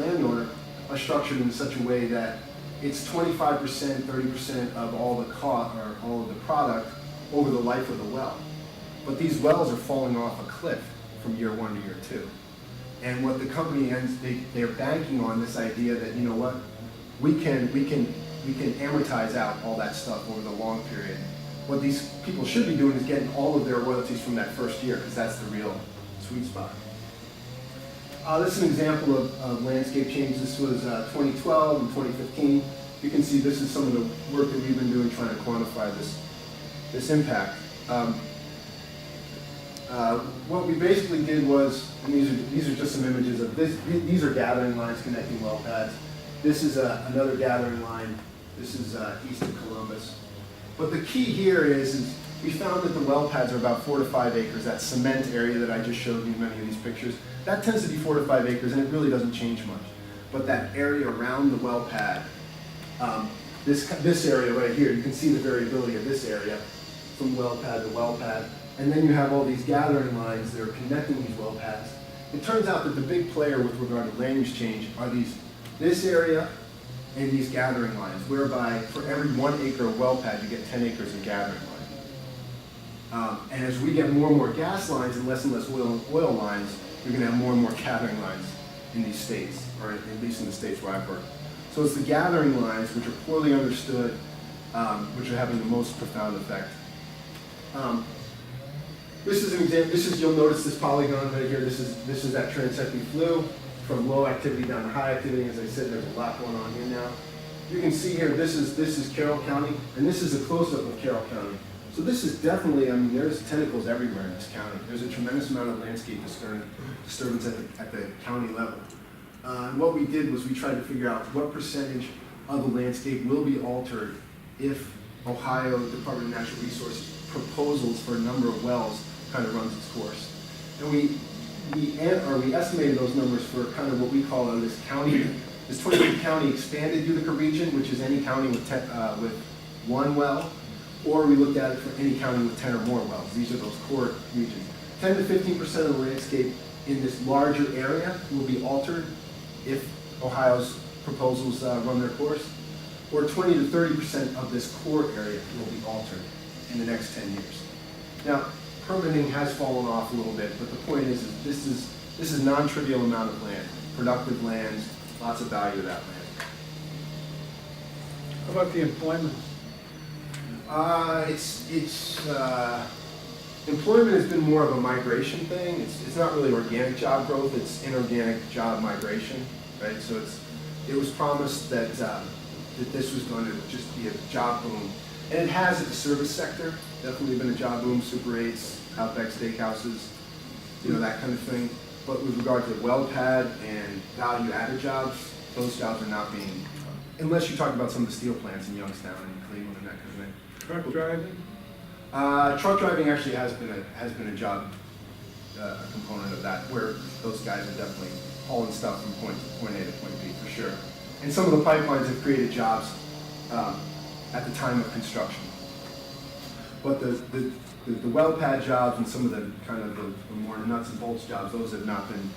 landowner are structured in such a way that it's 25%, 30% of all the cost or all of the product over the life of the well. But these wells are falling off a cliff from year 1 to year 2. And what the company they're banking on this idea that, you know what, we can amortize out all that stuff over the long period. What these people should be doing is getting all of their royalties from that first year, because that's the real sweet spot. This is an example of landscape change. This was 2012 and 2015. You can see this is some of the work that we've been doing trying to quantify this impact. What we basically did was, and these are just some images of this. These are gathering lines connecting well pads. This is another gathering line. This is east of Columbus. But the key here is we found that the well pads are about 4 to 5 acres. That cement area that I just showed you in many of these pictures, that tends to be 4 to 5 acres, and it really doesn't change much. But that area around the well pad, this area right here, you can see the variability of this area from well pad to well pad. And then you have all these gathering lines that are connecting these well pads. It turns out that the big player with regard to land use change are this area and these gathering lines, whereby for every 1 acre of well pad, you get 10 acres of gathering line. And as we get more and more gas lines and less oil lines, you're going to have more and more gathering lines in these states, or at least in the states where I've worked. So it's the gathering lines, which are poorly understood, which are having the most profound effect. This is an example. You'll notice this polygon right here. This is that transecting flue from low activity down to high activity. As I said, there's a lot going on here now. You can see here, this is Carroll County, and this is a close-up of Carroll County. So this is definitely, I mean, there's tentacles everywhere in this county. There's a tremendous amount of landscape disturbance at the county level. And what we did was we tried to figure out what percentage of the landscape will be altered if Ohio Department of Natural Resources proposals for a number of wells kind of runs its course. And we estimated those numbers for kind of what we call this 22 county expanded Utica region, which is any county with 1 well, or we looked at it for any county with 10 or more wells. These are those core regions. 10 to 15% of the landscape in this larger area will be altered if Ohio's proposals run their course, or 20 to 30% of this core area will be altered in the next 10 years. Now, permitting has fallen off a little bit, but the point is this is non-trivial amount of land, productive lands, lots of value to that land. How about the employment? Employment has been more of a migration thing. It's not really organic job growth, it's inorganic job migration, right? So it was promised that this was going to just be a job boom. And it has at the service sector, definitely been a job boom, Super 8s, Outback Steakhouses, that kind of thing. but with regard to well pad and value added jobs, those jobs are not being, unless you talk about some of the steel plants in Youngstown and Cleveland and that kind of thing. Truck driving? Truck driving actually has been a job, a component of that, where those guys are definitely hauling stuff from point A to point B for sure. And some of the pipelines have created jobs at the time of construction. But the well pad jobs and some of the kind of the more nuts and bolts jobs, those have not been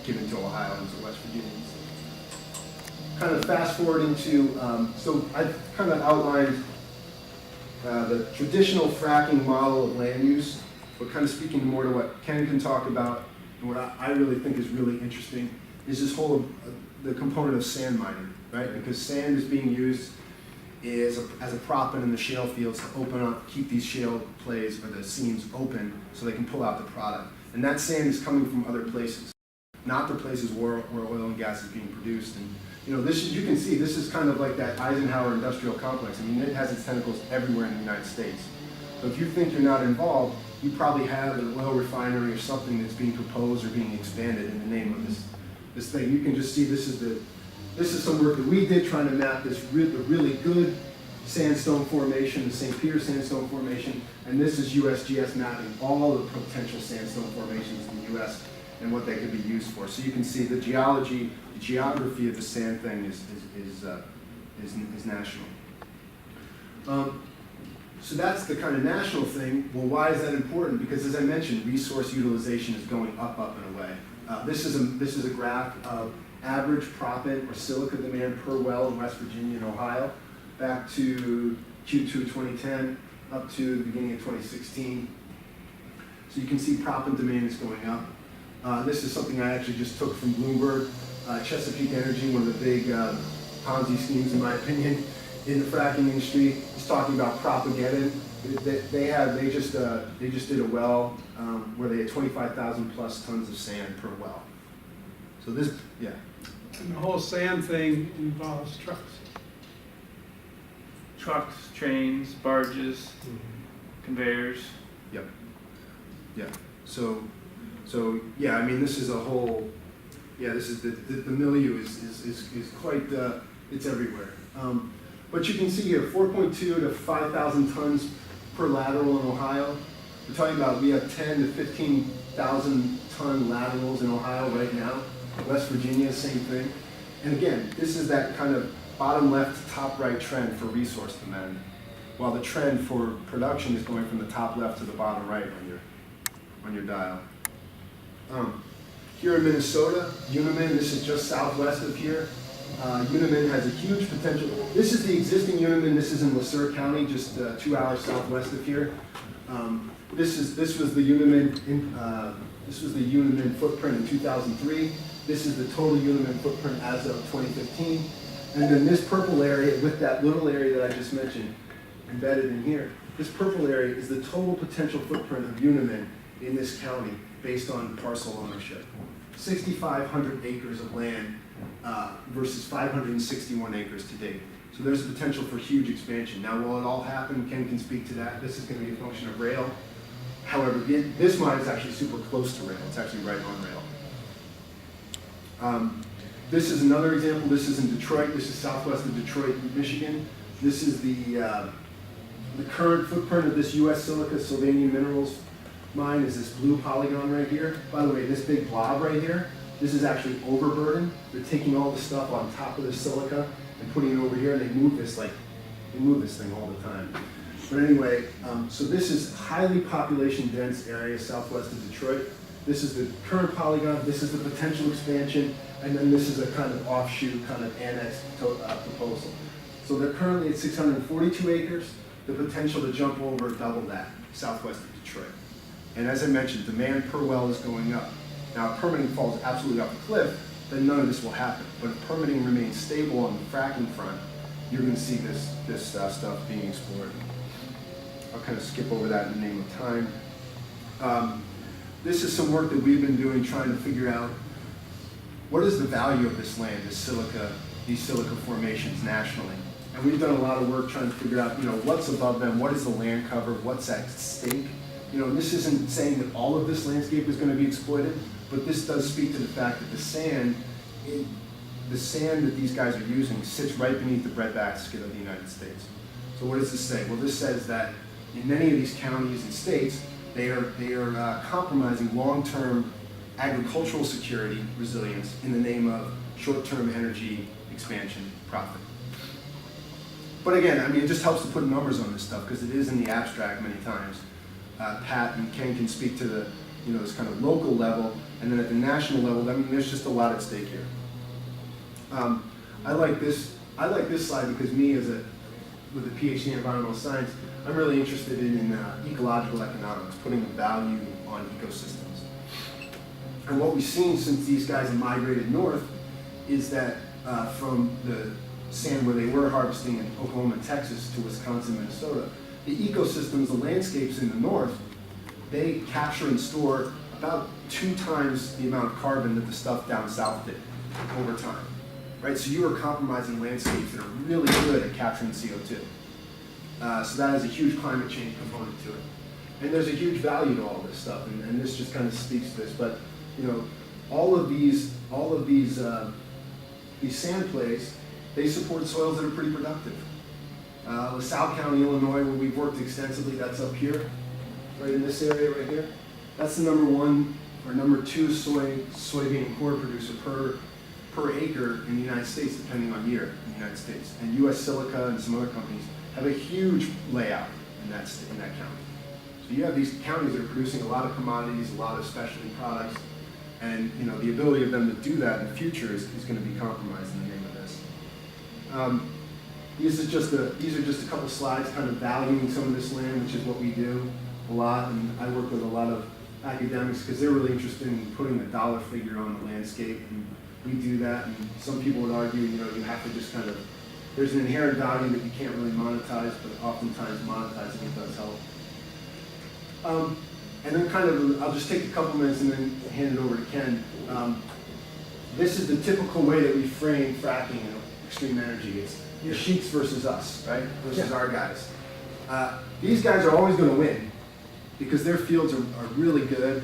given to Ohioans or West Virginians. Kind of fast forwarding to, so I've kind of outlined the traditional fracking model of land use, but kind of speaking more to what Ken can talk about, and what I really think is really interesting, is this whole, the component of sand mining, right? Because sand is being used as a proppant in the shale fields to open up, keep these shale plays or the seams open so they can pull out the product. And that sand is coming from other places, not the places where oil and gas is being produced. And you know, this is, you can see, this is kind of like that Eisenhower industrial complex. I mean, it has its tentacles everywhere in the United States. So if you think you're not involved, you probably have an oil refinery or something that's being proposed or being expanded in the name of this thing. You can just see this is some work that we did trying to map this really good sandstone formation, the St. Peter sandstone formation, and this is USGS mapping all the potential sandstone formations in the US and what they could be used for. So you can see the geology, the geography of the sand thing is national. So that's the kind of national thing. Well, why is that important? Because as I mentioned, resource utilization is going up and away. This is a graph of average proppant or silica demand per well in West Virginia and Ohio back to Q2 2010 up to the beginning of 2016. So you can see proppant demand is going up. This is something I actually just took from Bloomberg. Chesapeake Energy, one of the big Ponzi schemes in my opinion in the fracking industry, is talking about propagating. They just did a well where they had 25,000 plus tons of sand per well. So this, yeah. And the whole sand thing involves trucks. Trucks, trains, barges, conveyors. Yep. Yeah. So yeah. I mean, this is a whole. Yeah. This is the milieu is quite. It's everywhere. But you can see here, 4.2 to 5,000 tons per lateral in Ohio. We're talking about we have 10 to 15,000 ton laterals in Ohio right now. West Virginia, same thing. And again, this is that kind of bottom left to top right trend for resource demand, while the trend for production is going from the top left to the bottom right on your dial. Here in Minnesota, Unimin, this is just southwest of here. Unimin has a huge potential. This is the existing Unimin. This is in LaSure County, just 2 hours southwest of here. This was the Unimin. This was the Unimin footprint in 2003. This is the total Unimin footprint as of 2015. And then this purple area with that little area that I just mentioned embedded in here, this purple area is the total potential footprint of Unimin in this county based on parcel ownership. 6,500 acres of land versus 561 acres to date. So there's a potential for huge expansion. Now, will it all happen? Ken can speak to that. This is going to be a function of rail. However, this mine is actually super close to rail. It's actually right on rail. This is another example. This is in Detroit. This is southwest of Detroit, Michigan. This is the current footprint of this U.S. Silica Sylvania Minerals mine is this blue polygon right here. By the way, this big blob right here, this is actually overburden. They're taking all the stuff on top of the silica and putting it over here, and they move this thing all the time. But anyway, so this is highly population dense area southwest of Detroit. This is the current polygon, this is the potential expansion, and then this is a kind of offshoot, kind of annex proposal. So they're currently at 642 acres, the potential to jump over double that, southwest of Detroit. And as I mentioned, demand per well is going up. Now, if permitting falls absolutely off the cliff, then none of this will happen. But if permitting remains stable on the fracking front, you're going to see this stuff being explored. I'll kind of skip over that in the name of time. This is some work that we've been doing trying to figure out what is the value of this land, this silica, these silica formations nationally. And we've done a lot of work trying to figure out, what's above them, what is the land cover, what's at stake You know, this isn't saying that all of this landscape is going to be exploited, but this does speak to the fact that the sand that these guys are using sits right beneath the breadbasket of the United States. So what does this say? Well, this says that in many of these counties and states, they are compromising long-term agricultural security, resilience, in the name of short-term energy expansion profit. But again, I mean, it just helps to put numbers on this stuff because it is in the abstract many times. Pat and Ken can speak to the, you know, this kind of local level, and then at the national level, I mean, there's just a lot at stake here. I like this slide because me, with a PhD in environmental science, I'm really interested in ecological economics, putting value on ecosystems. And what we've seen since these guys have migrated north is that from the sand where they were harvesting in Oklahoma and Texas to Wisconsin, Minnesota, the ecosystems, the landscapes in the north, they capture and store about 2 times the amount of carbon that the stuff down south did over time, right? So you are compromising landscapes that are really good at capturing CO2. So that is a huge climate change component to it. And there's a huge value to all this stuff, and this just kind of speaks to this. But you know, all of these sand plays, they support soils that are pretty productive. LaSalle County, Illinois, where we've worked extensively, that's up here, right in this area right here. That's the #1 or #2 soybean and corn producer per acre in the United States, depending on year in the United States. And US Silica and some other companies have a huge layout in that county. So you have these counties that are producing a lot of commodities, a lot of specialty products, and you know, the ability of them to do that in the future is going to be compromised in the name of this. These are just a couple slides kind of valuing some of this land, which is what we do a lot, and I work with a lot of academics because they're really interested in putting a dollar figure on the landscape, and we do that. And some people would argue, you know, you have to just kind of, there's an inherent value that you can't really monetize, but oftentimes monetizing it does help. And then kind of, I'll just take a couple minutes and then hand it over to Ken. This is the typical way that we frame fracking in extreme energy. It's the sheiks versus us, right? Versus our guys. These guys are always going to win because their fields are really good.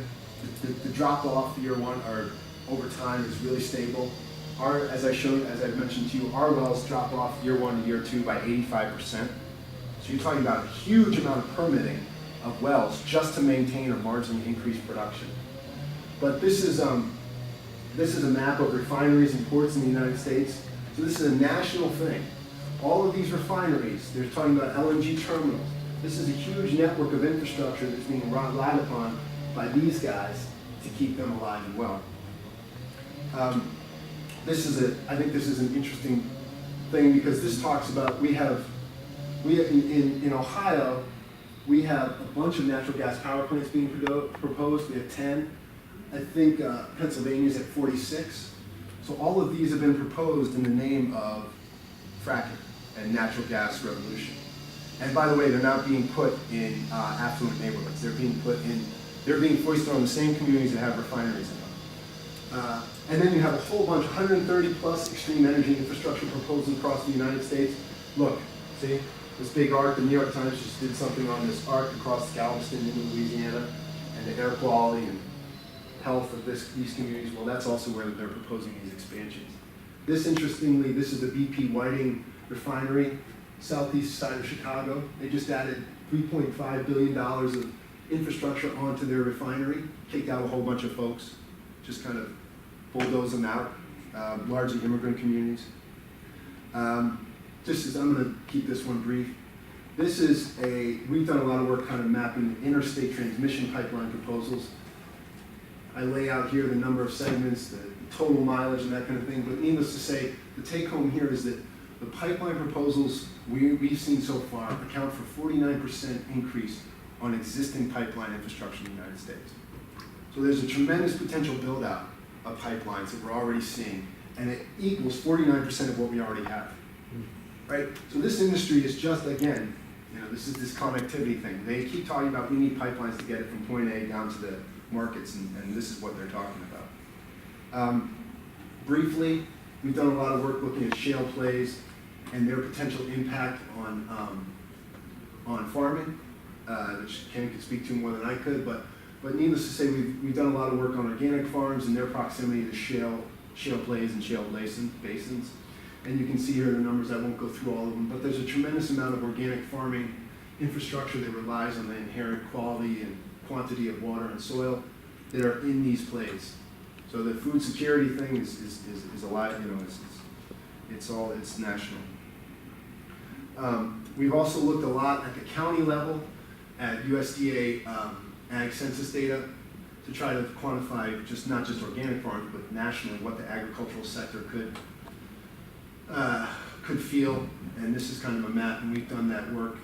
The drop off year 1 or over time is really stable. As I've mentioned to you, our wells drop off year 1 to year 2 by 85%. So you're talking about a huge amount of permitting of wells just to maintain or marginally increase production. But this is a map of refineries and ports in the United States. So this is a national thing. All of these refineries, they're talking about LNG terminals. This is a huge network of infrastructure that's being relied upon by these guys to keep them alive and well. I think this is an interesting thing because this talks about, in Ohio, we have a bunch of natural gas power plants being proposed. We have 10. I think Pennsylvania's at 46. So all of these have been proposed in the name of fracking and natural gas revolution. And by the way, they're not being put in affluent neighborhoods. They're being foisted on the same communities that have refineries in them. And then you have a whole bunch, 130 plus extreme energy infrastructure proposals across the United States. Look, see, this big arc, the New York Times just did something on this arc across Galveston into Louisiana, and the air quality and health of these communities. Well, that's also where they're proposing these expansions. Interestingly, this is the BP Whiting refinery, southeast side of Chicago. They just added $3.5 billion of infrastructure onto their refinery, kicked out a whole bunch of folks, just kind of bulldoze them out, largely immigrant communities. I'm going to keep this one brief. We've done a lot of work kind of mapping interstate transmission pipeline proposals. I lay out here the number of segments, the total mileage and that kind of thing, but needless to say, the take home here is that the pipeline proposals we've seen so far account for 49% increase on existing pipeline infrastructure in the United States. So there's a tremendous potential build out of pipelines that we're already seeing, and it equals 49% of what we already have, right? So this industry is just, again, you know, this is this connectivity thing. They keep talking about we need pipelines to get it from point A down to the markets, and this is what they're talking about. Briefly, we've done a lot of work looking at shale plays and their potential impact on farming. which Ken could speak to more than I could, but needless to say, we've done a lot of work on organic farms and their proximity to shale plays and shale basins. And you can see here the numbers, I won't go through all of them, but there's a tremendous amount of organic farming infrastructure that relies on the inherent quality and quantity of water and soil that are in these plays. So the food security thing is a lot, you know, it's national. We've also looked a lot at the county level, at USDA ag census data, to try to quantify not just organic farms, but nationally what the agricultural sector could feel. And this is kind of a map, and we've done that work.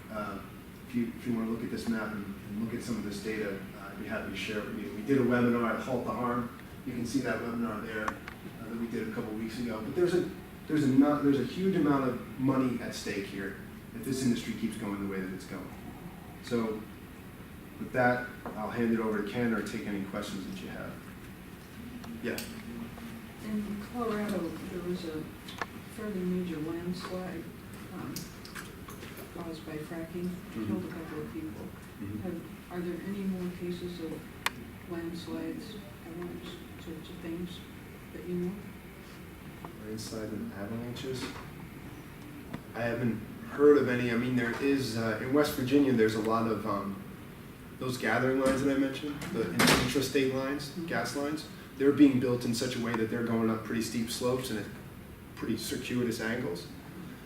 If you want to look at this map and look at some of this data, I'd be happy to share it with you. We did a webinar at Halt the Harm. You can see that webinar there that we did a couple weeks ago. But there's a huge amount of money at stake here if this industry keeps going the way that it's going. So with that, I'll hand it over to Ken or take any questions that you have. Yeah. In Colorado, there was a fairly major landslide caused by fracking, killed a couple of people. Are there any more cases of landslides, avalanche sorts of things that you know? Landslide and avalanches? I haven't heard of any. I mean, there is, in West Virginia, there's a lot of those gathering lines that I mentioned, the intrastate lines, gas lines. They're being built in such a way that they're going up pretty steep slopes and at pretty circuitous angles.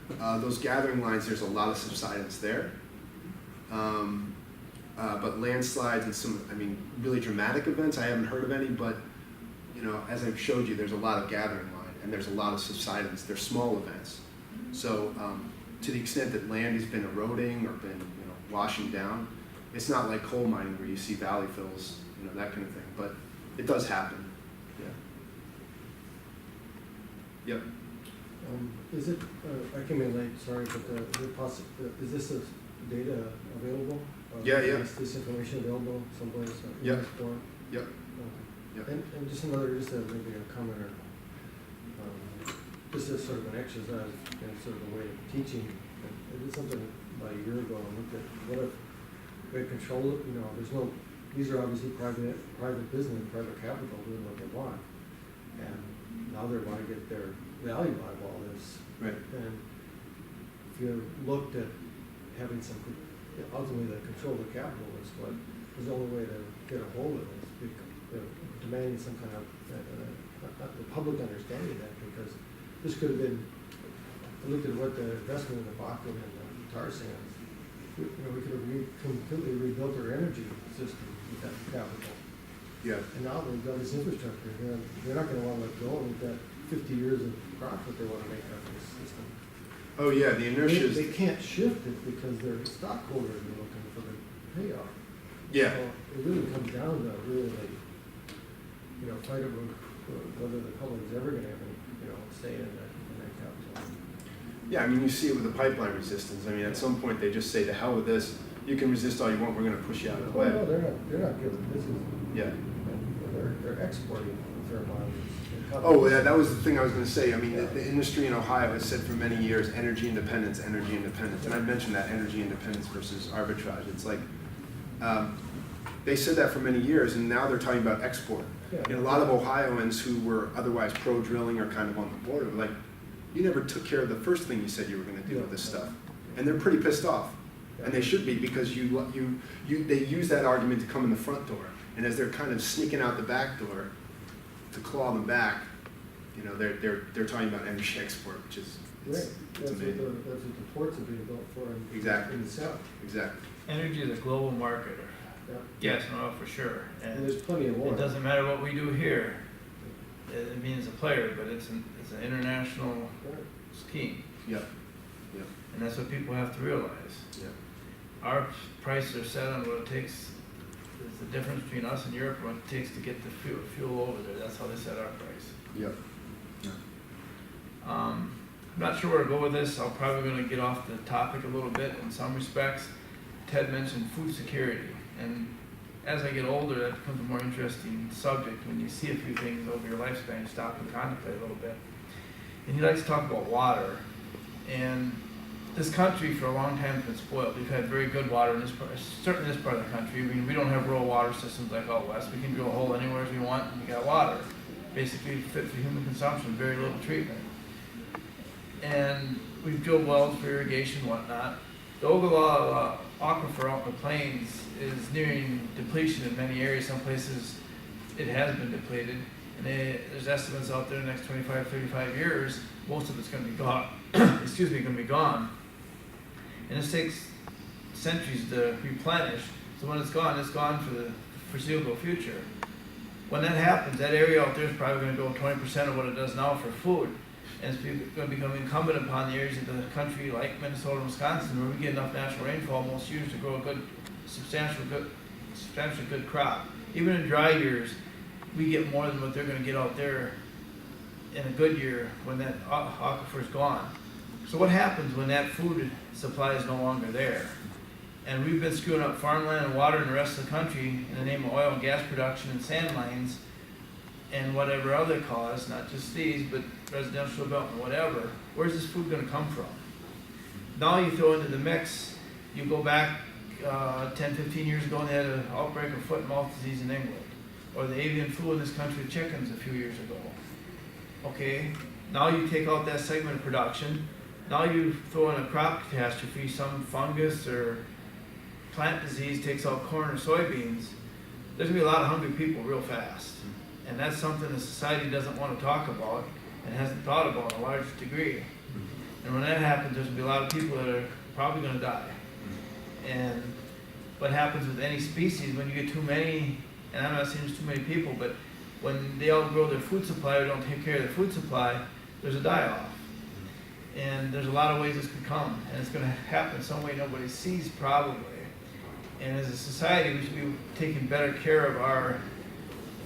Those gathering lines, there's a lot of subsidence there. But landslides and some, I mean, really dramatic events, I haven't heard of any, but, you know, as I've showed you, there's a lot of gathering line and there's a lot of subsidence. They're small events. So to the extent that land has been eroding or been, you know, washing down, it's not like coal mining where you see valley fills, you know, that kind of thing, but it does happen. Yeah. Yep. Is it, I came in late, sorry, but is this data available? Yeah. Is this information available someplace? Yep. Form? Yep. Okay. Yep. And just maybe a comment or just as sort of an exercise and sort of a way of teaching. I did something about a year ago and looked at what if we control it, you know, these are obviously private business, private capital doing what they want. And now they want to get their value out of all this. Right. And if you looked at having some, ultimately the control of the capital is what is the only way to get a hold of it, is demanding some kind of the public understanding of that, because this could have been, I looked at what the investment in the Bakken and the tar sands, we could have completely rebuilt our energy system with that capital. Yeah. And now they've got this infrastructure, they're not going to want to let go, and we've got 50 years of profit they want to make out of this system. Oh yeah, the inertia They can't shift it because their stockholders are looking for the payoff. Yeah. So it really comes down to really, fight over whether the public is ever going to have any, say in that capital. Yeah, I mean, you see it with the pipeline resistance. I mean, at some point they just say, to hell with this. You can resist all you want. We're going to push you out of the way. No, they're not giving. This is they're exporting a fair amount. Oh, yeah, that was the thing I was going to say. I mean, the industry in Ohio has said for many years, energy independence, and I mentioned that energy independence versus arbitrage. It's like they said that for many years, and now they're talking about export. Yeah. And a lot of Ohioans who were otherwise pro-drilling or kind of on the border were like, you never took care of the first thing you said you were going to do with this stuff. And they're pretty pissed off. And they should be, because they use that argument to come in the front door. And as they're kind of sneaking out the back door to claw them back, they're talking about energy export, which is Right. That's amazing. what the ports are being built for Exactly. in the south. Exactly. Energy is a global market, Yeah. gas and oil for sure. And And there's plenty of water. it doesn't matter what we do here. It means a player, but it's an international Right. scheme. Yep. Yep. And that's what people have to realize. Yep. Our prices are set on what it takes. There's the difference between us and Europe, what it takes to get the fuel over there. That's how they set our price. Yep. I'm not sure where to go with this. I'm probably going to get off the topic a little bit in some respects. Ted mentioned food security, and as I get older, that becomes a more interesting subject. When you see a few things over your lifespan, you stop and contemplate a little bit. And he likes to talk about water, and this country for a long time has been spoiled. We've had very good water in this part, certainly this part of the country. I mean, we don't have rural water systems like out west. We can drill a hole anywhere as we want and we got water. Basically fit for human consumption, very little treatment. And we've drilled wells for irrigation and whatnot. The Ogallala aquifer out in the plains is nearing depletion in many areas. Some places it has been depleted. And there's estimates out there in the next 25, 35 years, most of it's going to be gone. Excuse me, going to be gone. And this takes centuries to replenish. So when it's gone for the foreseeable future. When that happens, that area out there is probably going to go 20% of what it does now for food. And it's going to become incumbent upon the areas of the country like Minnesota and Wisconsin where we get enough natural rainfall most years to grow a good, substantially good crop. Even in dry years, we get more than what they're going to get out there in a good year when that aquifer is gone. So what happens when that food supply is no longer there? And we've been screwing up farmland and water in the rest of the country in the name of oil and gas production and sand mines and whatever other cause, not just these, but residential development, whatever. Where's this food going to come from? Now you throw into the mix, you go back 10, 15 years ago and they had an outbreak of foot and mouth disease in England. Or the avian flu in this country with chickens a few years ago. Okay, now you take out that segment of production, now you throw in a crop catastrophe, some fungus or plant disease takes out corn or soybeans, there's gonna be a lot of hungry people real fast. And that's something the society doesn't want to talk about and hasn't thought about in a large degree. And when that happens, there's gonna be a lot of people that are probably gonna die. And what happens with any species, when you get too many, and I'm not saying there's too many people, but when they outgrow their food supply or don't take care of their food supply, there's a die-off. And there's a lot of ways this could come, and it's going to happen some way nobody sees probably. And as a society, we should be taking better care of our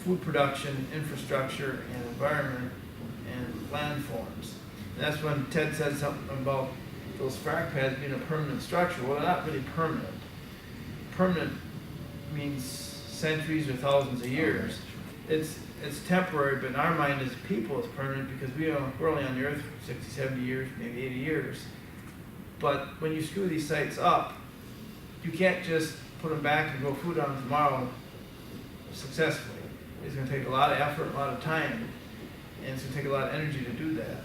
food production, infrastructure, and environment, and landforms. And that's when Ted said something about those frac pads being a permanent structure. Well, they're not really permanent. Permanent means centuries or thousands of years. It's temporary, but in our mind as people it's permanent because we're only on the earth for 60, 70 years, maybe 80 years. But when you screw these sites up, you can't just put them back and grow food on them tomorrow successfully. It's going to take a lot of effort, a lot of time, and it's going to take a lot of energy to do that.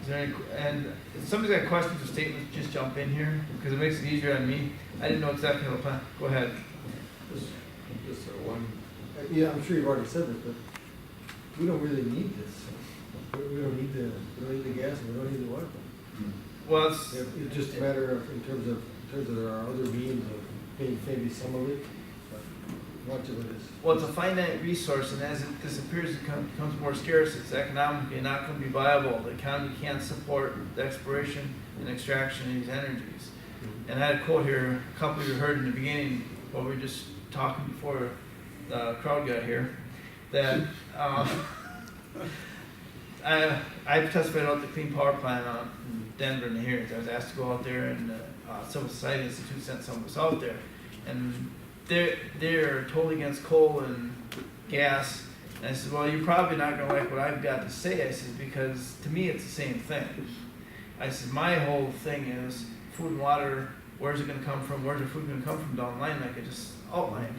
Is there any, and if somebody's got questions or statements, just jump in here because it makes it easier on me. I didn't know exactly how to plan. Go ahead. Just one. Yeah, I'm sure you've already said this, but we don't really need this. We don't need the gas, and we don't need the water. Well, It's just a matter of in terms of there are other means of maybe some of it, but much of it is. well, it's a finite resource, and as it disappears, it becomes more scarce. It's economically not going to be viable. The economy can't support the exploration and extraction of these energies. And I had a quote here, a couple of you heard in the beginning, while we were just talking before the crowd got here, that I testified out at the Clean Power Plant in Denver in the hearings. I was asked to go out there, and Civil Society Institute sent some of us out there. And they're totally against coal and gas. And I said, well, you're probably not going to like what I've got to say. I said, because to me it's the same thing. I said, my whole thing is food and water, where's it going to come from? Where's the food going to come from down the line, like I just outlined?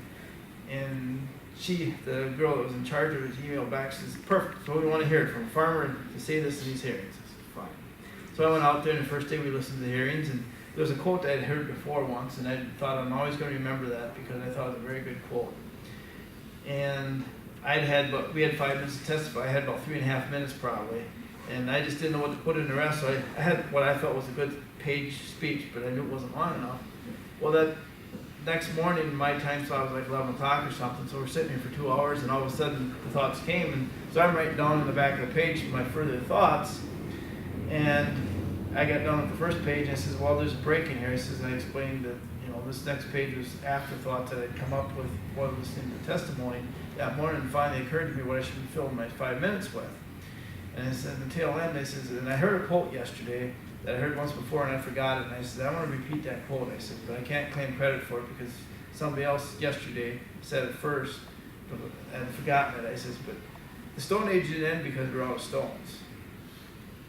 And she, the girl that was in charge of it, emailed back, she says, perfect, so we want to hear it from a farmer to say this in these hearings. I said, fine. So I went out there, and the first day we listened to the hearings, and there was a quote I had heard before once, and I thought I'm always going to remember that because I thought it was a very good quote. And we had 5 minutes to testify. I had about 3.5 minutes probably, and I just didn't know what to put in the rest, so I had what I thought was a good page speech, but I knew it wasn't long enough. Well, that next morning, my time slot was like 11 o'clock or something, so we're sitting here for 2 hours, and all of a sudden the thoughts came, and so I'm writing down on the back of the page my further thoughts, and I got done with the first page, and I says, well, there's a break in here. I says, and I explained that, this next page was afterthoughts that I'd come up with while listening to the testimony that morning, and finally occurred to me what I should be filling my 5 minutes with. And I said, the tail end, I says, and I heard a quote yesterday that I heard once before and I forgot it, and I said, I want to repeat that quote. I said, but I can't claim credit for it because somebody else yesterday said it first, and I'd forgotten it. I says, but the Stone Age didn't end because we're out of stones.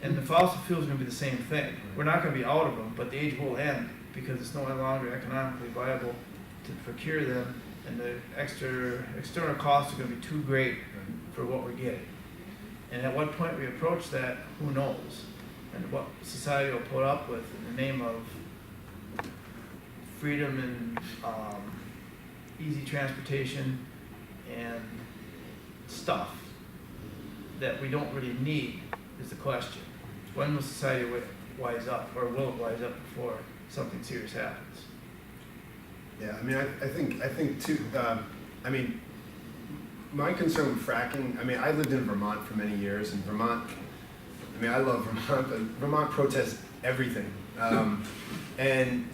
And the fossil fuels are gonna be the same thing. We're not gonna be out of them, but the age will end because it's no longer economically viable to procure them, and the external costs are gonna be too great for what we're getting. And at what point we approach that, who knows? And what society will put up with in the name of freedom and easy transportation and stuff that we don't really need is the question. When will society wise up, or will it wise up before something serious happens? Yeah, I mean, I think too, I mean, my concern with fracking, I mean, I lived in Vermont for many years, and Vermont, I mean, I love Vermont, but Vermont protests everything. And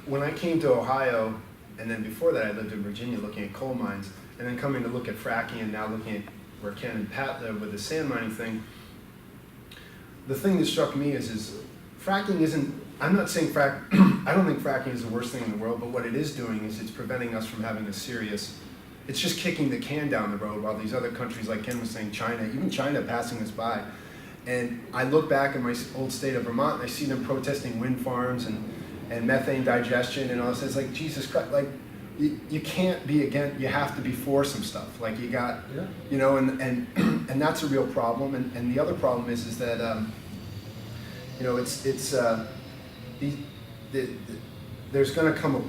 when I came to Ohio, and then before that I lived in Virginia looking at coal mines, and then coming to look at fracking, and now looking at where Ken and Pat live with the sand mining thing, the thing that struck me is fracking isn't, I'm not saying I don't think fracking is the worst thing in the world, but what it is doing is it's preventing us from having a serious, it's just kicking the can down the road while these other countries, like Ken was saying, China, even China passing us by. And I look back in my old state of Vermont, and I see them protesting wind farms and methane digestion and all this. It's like, Jesus Christ, like, you can't be against, you have to be for some stuff. Like, you got, Yeah. you know, and that's a real problem. And the other problem is that, you know, there's going to come a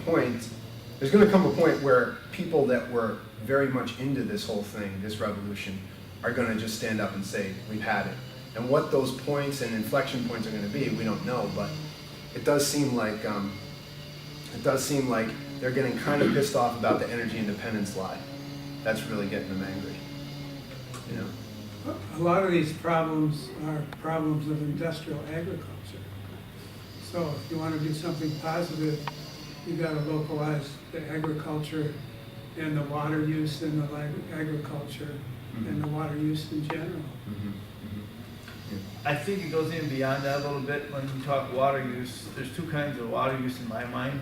point where people that were very much into this whole thing, this revolution, are going to just stand up and say, we've had it. And what those points and inflection points are going to be, we don't know, but it does seem like they're getting kind of pissed off about the energy independence lie. That's really getting them angry, you know. A lot of these problems are problems of industrial agriculture. So if you want to do something positive, you got to localize the agriculture and the water use in the agriculture and the water use in general. I think it goes even beyond that a little bit when you talk water use. There's two kinds of water use in my mind.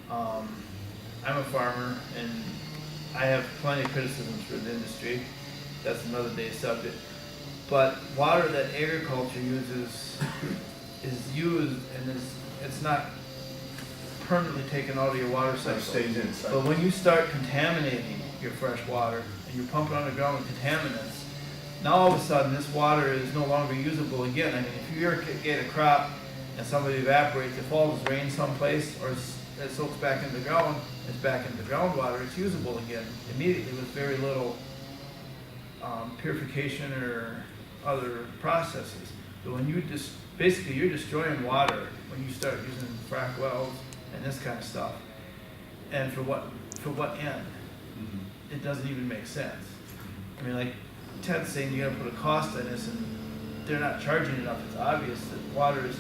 I'm a farmer, and I have plenty of criticisms for the industry. That's another day's subject. But water that agriculture uses is used, and it's not permanently taken out of your water cycle. It stays inside. But when you start contaminating your fresh water, and you pump it underground with contaminants, now all of a sudden this water is no longer usable again. I mean, if you ever get a crop and somebody evaporates, it falls rain someplace, or it soaks back into the ground, it's back into the groundwater, it's usable again immediately with very little purification or other processes. But when you basically you're destroying water when you start using frac wells and this kind of stuff. And for what end? It doesn't even make sense. I mean, like Ted's saying, you gotta put a cost on this, and they're not charging enough. It's obvious that water is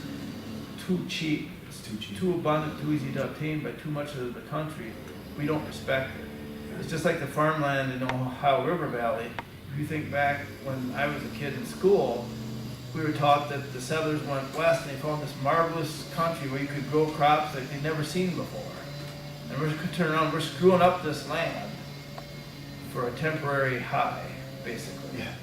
too cheap, It's too cheap. too abundant, too easy to obtain by too much of the country. We don't respect it. It's just like the farmland in Ohio River Valley. If you think back when I was a kid in school, we were taught that the settlers went west and they found this marvelous country where you could grow crops that they'd never seen before. And we're turning around, we're screwing up this land for a temporary high, basically. Yeah.